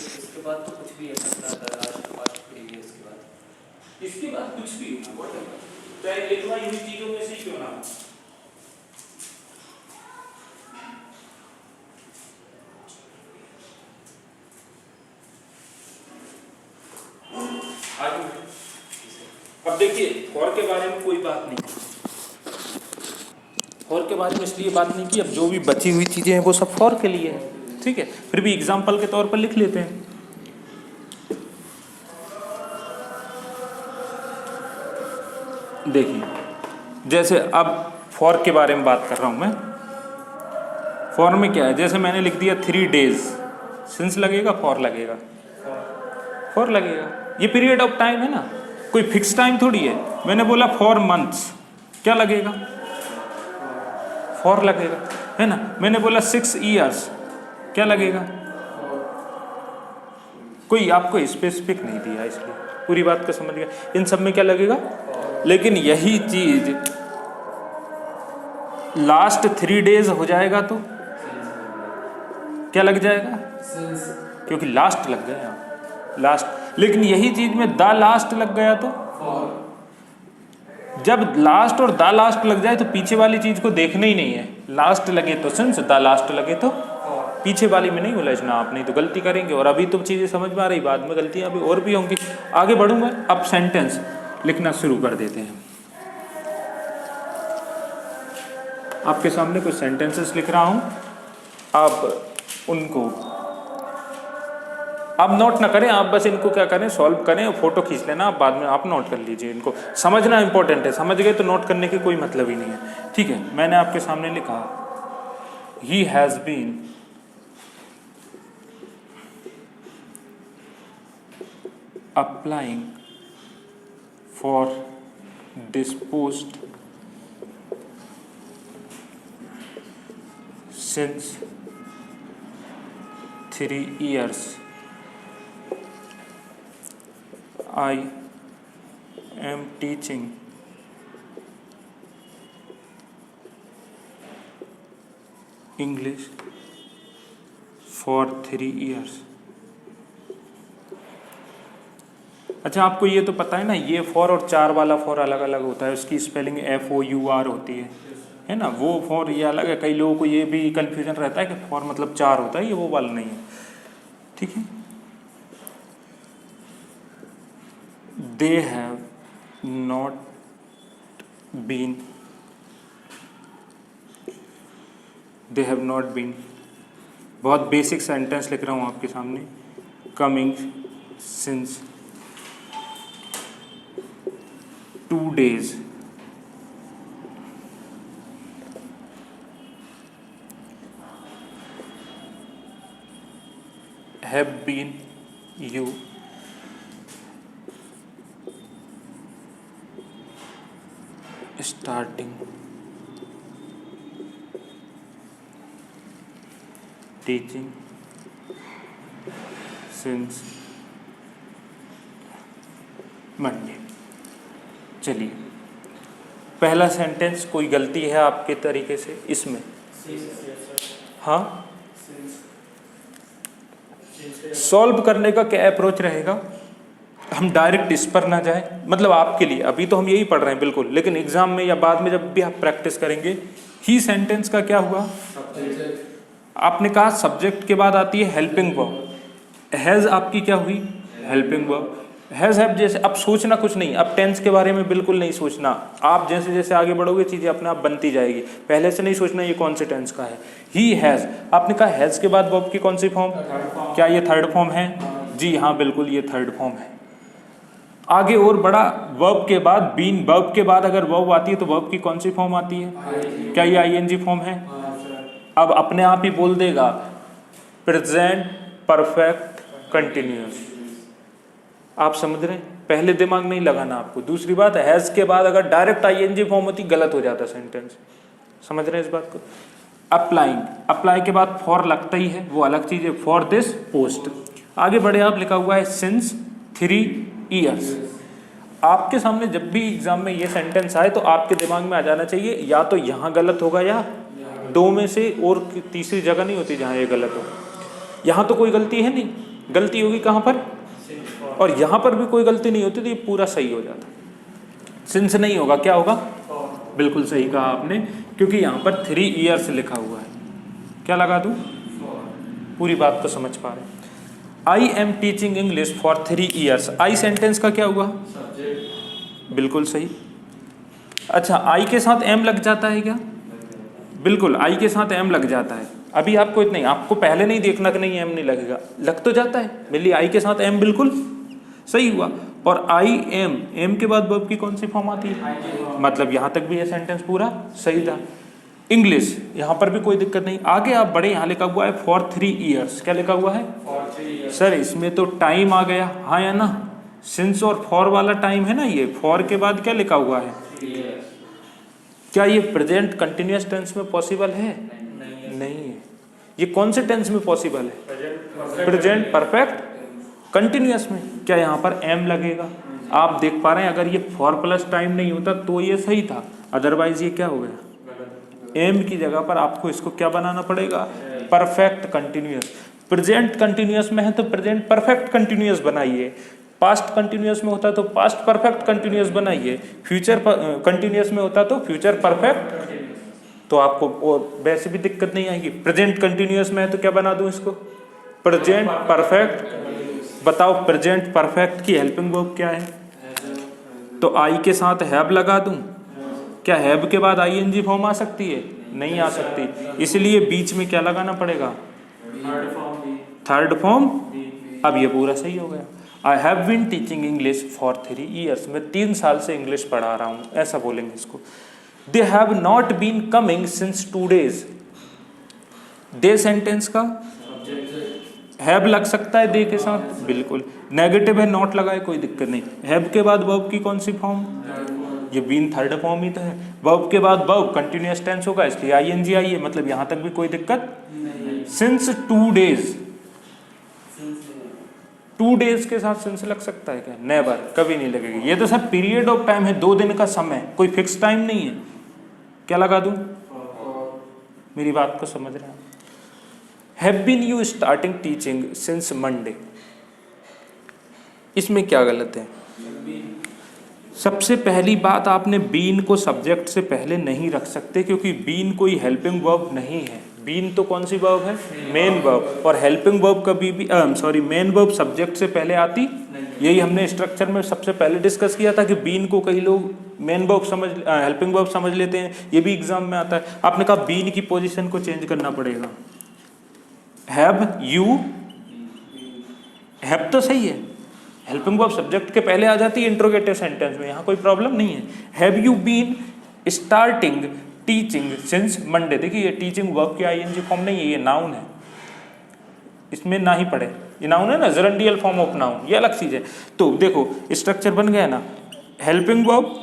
इसके बाद तो कुछ भी है, लास्ट पास्ट प्रीवियस के बाद, इसके बाद कुछ भी चाहे लिखवाई हुई चीजों में से क्यों ना। अब देखिए फॉर के बारे में कोई बात नहीं, फॉर के बारे में इसलिए बात नहीं की, अब जो भी बची हुई चीजें हैं वो सब फॉर के लिए है। ठीक है, फिर भी एग्जाम्पल के तौर पर लिख लेते हैं। देखिए, जैसे अब फॉर के बारे में बात कर रहा हूँ मैं। फॉर में क्या है, जैसे मैंने लिख दिया 3 days, सिंस लगेगा फॉर लगेगा? फॉर लगेगा। ये पीरियड ऑफ टाइम है ना, कोई फिक्स टाइम थोड़ी है। मैंने बोला 4 months, क्या लगेगा? फॉर लगेगा, है ना। मैंने बोला 6 years, क्या लगेगा? कोई आपको स्पेसिफिक नहीं दिया, इसलिए पूरी बात को समझ गया। इन सब में क्या लगेगा? लेकिन यही चीज लास्ट 3 days हो जाएगा तो क्या लग जाएगा? since क्योंकि लास्ट लग गया यहाँ, लास्ट। लेकिन यही चीज में द लास्ट लग गया तो for जब लास्ट और द लास्ट लग जाए तो पीछे वाली चीज को देखना ही नहीं है। लास्ट लगे तो सिंस, द लास्ट लगे तो पीछे वाली में नहीं उलझना आप, नहीं तो गलती करेंगे। और अभी तो चीजें समझ में आ रही, बाद में गलतियां अभी और भी होंगी। आगे बढ़ूंगा, अब सेंटेंस लिखना शुरू कर देते हैं। आपके सामने कुछ सेंटेंसेस लिख रहा हूं, आप उनको आप नोट ना करें, आप बस इनको क्या करें, सॉल्व करें और फोटो खींच लेना। आप बाद में आप नोट कर लीजिए। इनको समझना इंपॉर्टेंट है, समझ गए तो नोट करने की कोई मतलब ही नहीं है। ठीक है, मैंने आपके सामने लिखा he has been applying for this post since 3 years. I am teaching English for 3 years. अच्छा, आपको ये तो पता है ना, ये फॉर और 4 वाला फॉर अलग अलग होता है। उसकी स्पेलिंग FOUR होती है ना। वो फॉर ये अलग है। कई लोगों को ये भी कंफ्यूजन रहता है कि फॉर मतलब 4 होता है, ये वो वाला नहीं है। ठीक है। They have not been, they have not been, बहुत बेसिक सेंटेंस लिख रहा हूँ आपके सामने। Coming since 2 days, have been you starting teaching since Monday। चलिए, पहला सेंटेंस कोई गलती है आपके तरीके से इसमें? हाँ, सॉल्व करने का क्या अप्रोच रहेगा? हम डायरेक्ट इस पर ना जाए, मतलब आपके लिए अभी तो हम यही पढ़ रहे हैं बिल्कुल, लेकिन एग्जाम में या बाद में जब भी आप प्रैक्टिस करेंगे, ही सेंटेंस का क्या हुआ? आपने कहा सब्जेक्ट के बाद आती है हेल्पिंग वर्ब। हैज आपकी क्या हुई? Helping verb. हैज हैव जैसे, अब सोचना कुछ नहीं, अब टेंस के बारे में बिल्कुल नहीं सोचना। आप जैसे जैसे आगे बढ़ोगे चीजें अपने आप बनती जाएगी। पहले से नहीं सोचना ये कौन से टेंस का है। ही हैज, आपने कहा हैज के बाद वर्ब की कौन सी फॉर्म? क्या ये थर्ड फॉर्म है? जी हाँ, बिल्कुल ये थर्ड फॉर्म है। आगे और बड़ा, वर्ब के बाद बीन, वर्ब के बाद अगर वर्ब आती है तो वर्ब की कौन सी फॉर्म आती है? क्या ये ING फॉर्म है? अब अपने आप ही बोल देगा प्रेजेंट परफेक्ट कंटिन्यूअस। आप समझ रहे हैं? पहले दिमाग नहीं लगाना आपको। दूसरी बात, हैज के बाद अगर डायरेक्ट ING फॉर्म होती गलत हो जाता सेंटेंस। समझ रहे हैं इस बात को? अप्लाइंग, अप्लाई के बाद फॉर लगता ही है, वो अलग चीज है। For this post. आगे बढ़े, आप लिखा हुआ है सिंस 3 years। आपके सामने जब भी एग्जाम में ये सेंटेंस आए तो आपके दिमाग में आ जाना चाहिए या तो यहाँ गलत होगा या दो में से और तीसरी जगह नहीं होती जहाँ ये गलत हो। यहाँ तो कोई गलती है नहीं, गलती होगी कहाँ पर? और यहाँ पर भी कोई गलती नहीं होती तो ये पूरा सही हो जाता। सिंस नहीं होगा, क्या होगा? बिल्कुल सही कहा आपने, क्योंकि यहाँ पर 3 years लिखा हुआ है। क्या लगा दूँ? पूरी बात तो समझ पा रहे हैं। I am teaching English for 3 years। I sentence का क्या हुआ? बिल्कुल सही। अच्छा, आई के साथ एम लग जाता है क्या? बिल्कुल, आई के साथ एम लग जाता है। अभी आपको इतना ही, आपको पहले नहीं देखना कि नहीं एम नहीं लगेगा, लग तो जाता है। मिली आई के साथ एम, बिल्कुल सही हुआ। और आई एम के बाद वर्ब की कौन सी फॉर्म आती है? मतलब यहाँ तक भी ये सेंटेंस पूरा सही था। इंग्लिश यहाँ पर भी कोई दिक्कत नहीं। आगे आप बड़े, यहाँ लिखा हुआ है फॉर 3 ईयर्स। क्या लिखा हुआ है? सर इसमें तो टाइम आ गया, हाँ या ना? सिंस और फॉर वाला टाइम है ना, ये फॉर के बाद क्या लिखा हुआ है? क्या ये प्रेजेंट कंटिन्यूअस टेंस में पॉसिबल है? नहीं है। ये कौन से टेंस में पॉसिबल है? प्रेजेंट परफेक्ट कंटिन्यूअस में। क्या यहाँ पर एम लगेगा? आप देख पा रहे हैं, अगर ये फॉर प्लस टाइम नहीं होता तो ये सही था, अदरवाइज ये क्या हो गया? एम की जगह पर आपको इसको क्या बनाना पड़ेगा? Perfect continuous. प्रेजेंट कंटिन्यूअस में है तो प्रेजेंट परफेक्ट कंटिन्यूअस बनाइए, पास्ट कंटिन्यूअस में होता तो पास्ट परफेक्ट कंटिन्यूअस बनाइए, फ्यूचर कंटिन्यूअस में होता तो फ्यूचर परफेक्ट। तो आपको और वैसे भी दिक्कत नहीं आएगी। प्रेजेंट कंटिन्यूअस में है तो क्या बना दूं इसको? Present perfect. बताओ प्रेजेंट परफेक्ट की हेल्पिंग वर्ब क्या है? तो आई के साथ हैव लगा दूं। क्या हैव के बाद आईएनजी फॉर्म आ सकती है? नहीं आ सकती, इसलिए बीच में क्या लगाना पड़ेगा? Third form. अब ये पूरा सही हो गया। I have been teaching English for 3 years. मैं 3 साल से इंग्लिश पढ़ा रहा हूँ, ऐसा बोलेंगे इसको। They have not been coming since 2 days। They sentence का हैव लग सकता है दे के साथ, बिल्कुल। नेगेटिव है, नॉट लगाए कोई दिक्कत नहीं। हैव के बाद वर्ब की कौन सी फॉर्म? ये बीन थर्ड फॉर्म ही तो है। वर्ब के बाद वर्ब कंटिन्यूअस टेंस होगा, इसलिए आईएनजी आई है, मतलब यहां तक भी कोई दिक्कत। सिंस 2 days, 2 days के साथ सिंस लग सकता है क्या? नेवर, कभी नहीं लगेगी। ये तो सर पीरियड ऑफ टाइम है, 2 दिन का समय, कोई फिक्स टाइम नहीं है। क्या लगा दूं? मेरी बात को समझ रहे हैं? Have been you starting teaching since Monday. इसमें क्या गलत है? सबसे पहली बात, आपने बीन को सब्जेक्ट से पहले नहीं रख सकते, क्योंकि बीन कोई हेल्पिंग वर्ब नहीं है। बीन तो कौन सी वर्ब है? Main verb. और हेल्पिंग वर्ब कभी भी मेन वर्ब सब्जेक्ट से पहले आती, यही हमने स्ट्रक्चर में सबसे पहले डिस्कस किया था कि बीन को कई लोग मेन वर्ब समझ, हेल्पिंग वर्ब समझ लेते हैं। ये भी एग्जाम में आता है। आपने कहा बीन की पोजीशन को चेंज करना पड़ेगा। हैव यू, हैव तो सही है, हेल्पिंग वर्ब सब्जेक्ट के पहले आ जाती है इंट्रोगेटिव सेंटेंस में, यहाँ कोई प्रॉब्लम नहीं है। Have you been starting teaching since Monday. देखिए ये टीचिंग वर्ब की आईएनजी फॉर्म नहीं है, ये नाउन है, इसमें ना ही पढ़े। ये नाउन है ना, जरंडियल फॉर्म ऑफ नाउन, ये अलग चीज है। तो देखो स्ट्रक्चर बन गया ना, हेल्पिंग वर्ब,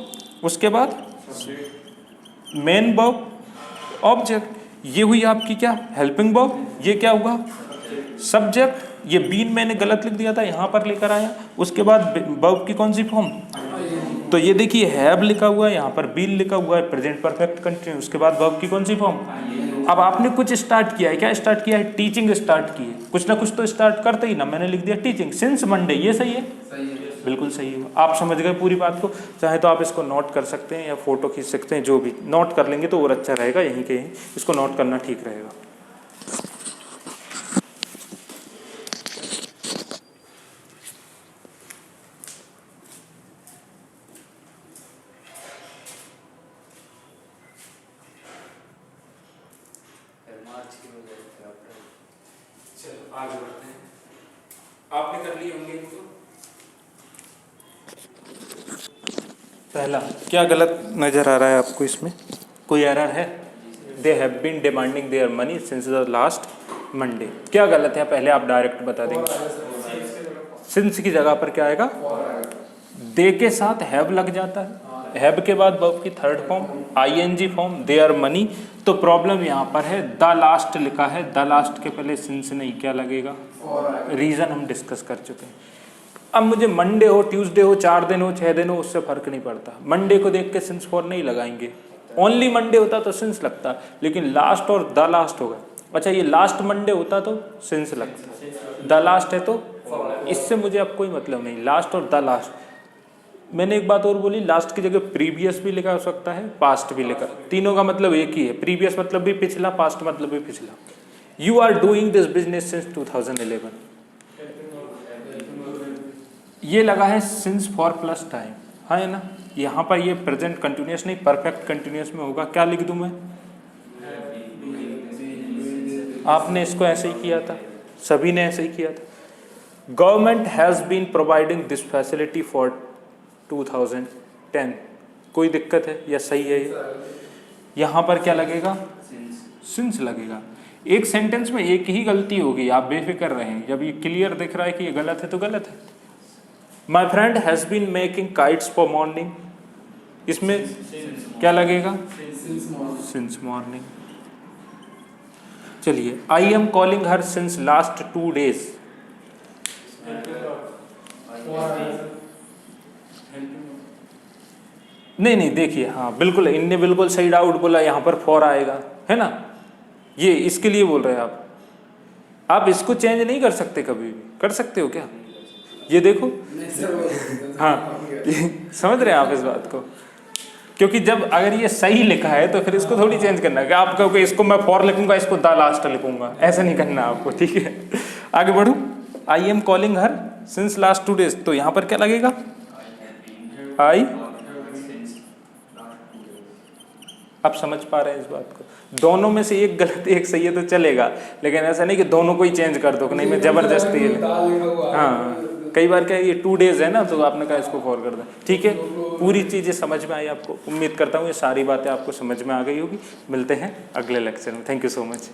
उसके बाद मेन वर्ब, ऑब्जेक्ट। ये हुई आपकी क्या? Helping verb. ये क्या हुआ? सब्जेक्ट। ये बीन मैंने गलत लिख दिया था, यहाँ पर लेकर आया। उसके बाद वर्ब की कौन सी फॉर्म? तो ये देखिए हैव लिखा हुआ है, यहाँ पर बीन लिखा हुआ है, प्रेजेंट परफेक्ट कंटिन्यूअस। उसके बाद वर्ब की कौन सी फॉर्म? अब आपने कुछ स्टार्ट किया है, क्या स्टार्ट किया है? टीचिंग स्टार्ट की है। कुछ ना कुछ तो स्टार्ट करते ही ना, मैंने लिख दिया टीचिंग सिंस मंडे। ये सही है? बिल्कुल सही है। आप समझ गए पूरी बात को। चाहे तो आप इसको नोट कर सकते हैं या फोटो खींच सकते हैं, जो भी नोट कर लेंगे तो और अच्छा रहेगा। यहीं के यहीं इसको नोट करना ठीक रहेगा। चलो आगे बढ़ते हैं। आपने कर लिए होंगे इनको। पहला क्या गलत नजर आ रहा है आपको? इसमें कोई एरर है? They have been demanding their money since the last Monday. क्या गलत है पहले आप डायरेक्ट बता देंगे। सिंस की जगह पर क्या आएगा? दे के साथ हैव लग जाता है, हैव के बाद वर्ब की third form ING form their money. तो प्रॉब्लम यहाँ पर है, द लास्ट लिखा है, द लास्ट के पहले सिंस नहीं, क्या लगेगा? रीजन हम डिस्कस कर चुके हैं। अब मुझे मंडे हो, ट्यूसडे हो, 4 दिन हो, 6 दिन हो, उससे फर्क नहीं पड़ता। मंडे को देख के सिंस फॉर नहीं लगाएंगे। ओनली मंडे होता तो सिंस लगता, लेकिन लास्ट और द लास्ट होगा। अच्छा ये लास्ट मंडे होता तो सिंस लगता, द लास्ट है तो इससे मुझे अब कोई मतलब नहीं, लास्ट और द लास्ट। मैंने एक बात और बोली, लास्ट की जगह प्रीवियस भी लिखा हो सकता है, पास्ट भी लिखा, तीनों का मतलब एक ही है। प्रीवियस मतलब भी पिछला, पास्ट मतलब भी पिछला। You are doing this business since 2011। ये लगा है सिंस फॉर प्लस टाइम, हाँ है ना। यहाँ पर ये प्रेजेंट कंटिन्यूअस नहीं, परफेक्ट कंटिन्यूअस में होगा। क्या लिख दूं मैं? आपने इसको ऐसे ही किया था, सभी ने ऐसे ही किया था। Government has been providing this facility for 2010। कोई दिक्कत है या सही है ये? यहाँ पर क्या लगेगा? सिंस लगेगा। एक सेंटेंस में एक ही गलती होगी, आप बेफिक्र रहें। जब ये क्लियर दिख रहा है कि ये गलत है तो गलत है। My friend has been making kites for morning, इसमें क्या लगेगा? Since morning. चलिए, I am calling her since last 2 days। नहीं देखिए, हाँ बिल्कुल, इनने बिल्कुल सही डाउट बोला, यहाँ पर फॉर आएगा, है ना? ये इसके लिए बोल रहे हैं आप इसको चेंज नहीं कर सकते, कभी भी कर सकते हो क्या? ये देखो, हाँ समझ रहे हैं आप इस बात को? क्योंकि जब अगर ये सही लिखा है तो फिर इसको थोड़ी चेंज करना है कि आप कहोगे इसको मैं फॉर लिखूंगा, इसको द लास्ट लिखूंगा, ऐसा नहीं करना आपको, ठीक है? आगे बढ़ू। आई am calling her since last 2 days, तो यहाँ पर क्या लगेगा? आई। अब समझ पा रहे हैं इस बात को? दोनों में से एक गलत एक सही है तो चलेगा, लेकिन ऐसा नहीं कि दोनों को ही चेंज कर दो, नहीं मैं जबरदस्ती है। हाँ, कई बार क्या ये 2 days है ना, तो आपने कहा इसको फॉर कर दो, ठीक है? पूरी चीज़ें समझ में आई आपको? उम्मीद करता हूँ ये सारी बातें आपको समझ में आ गई होगी। मिलते हैं अगले लेक्चर में। Thank you so much.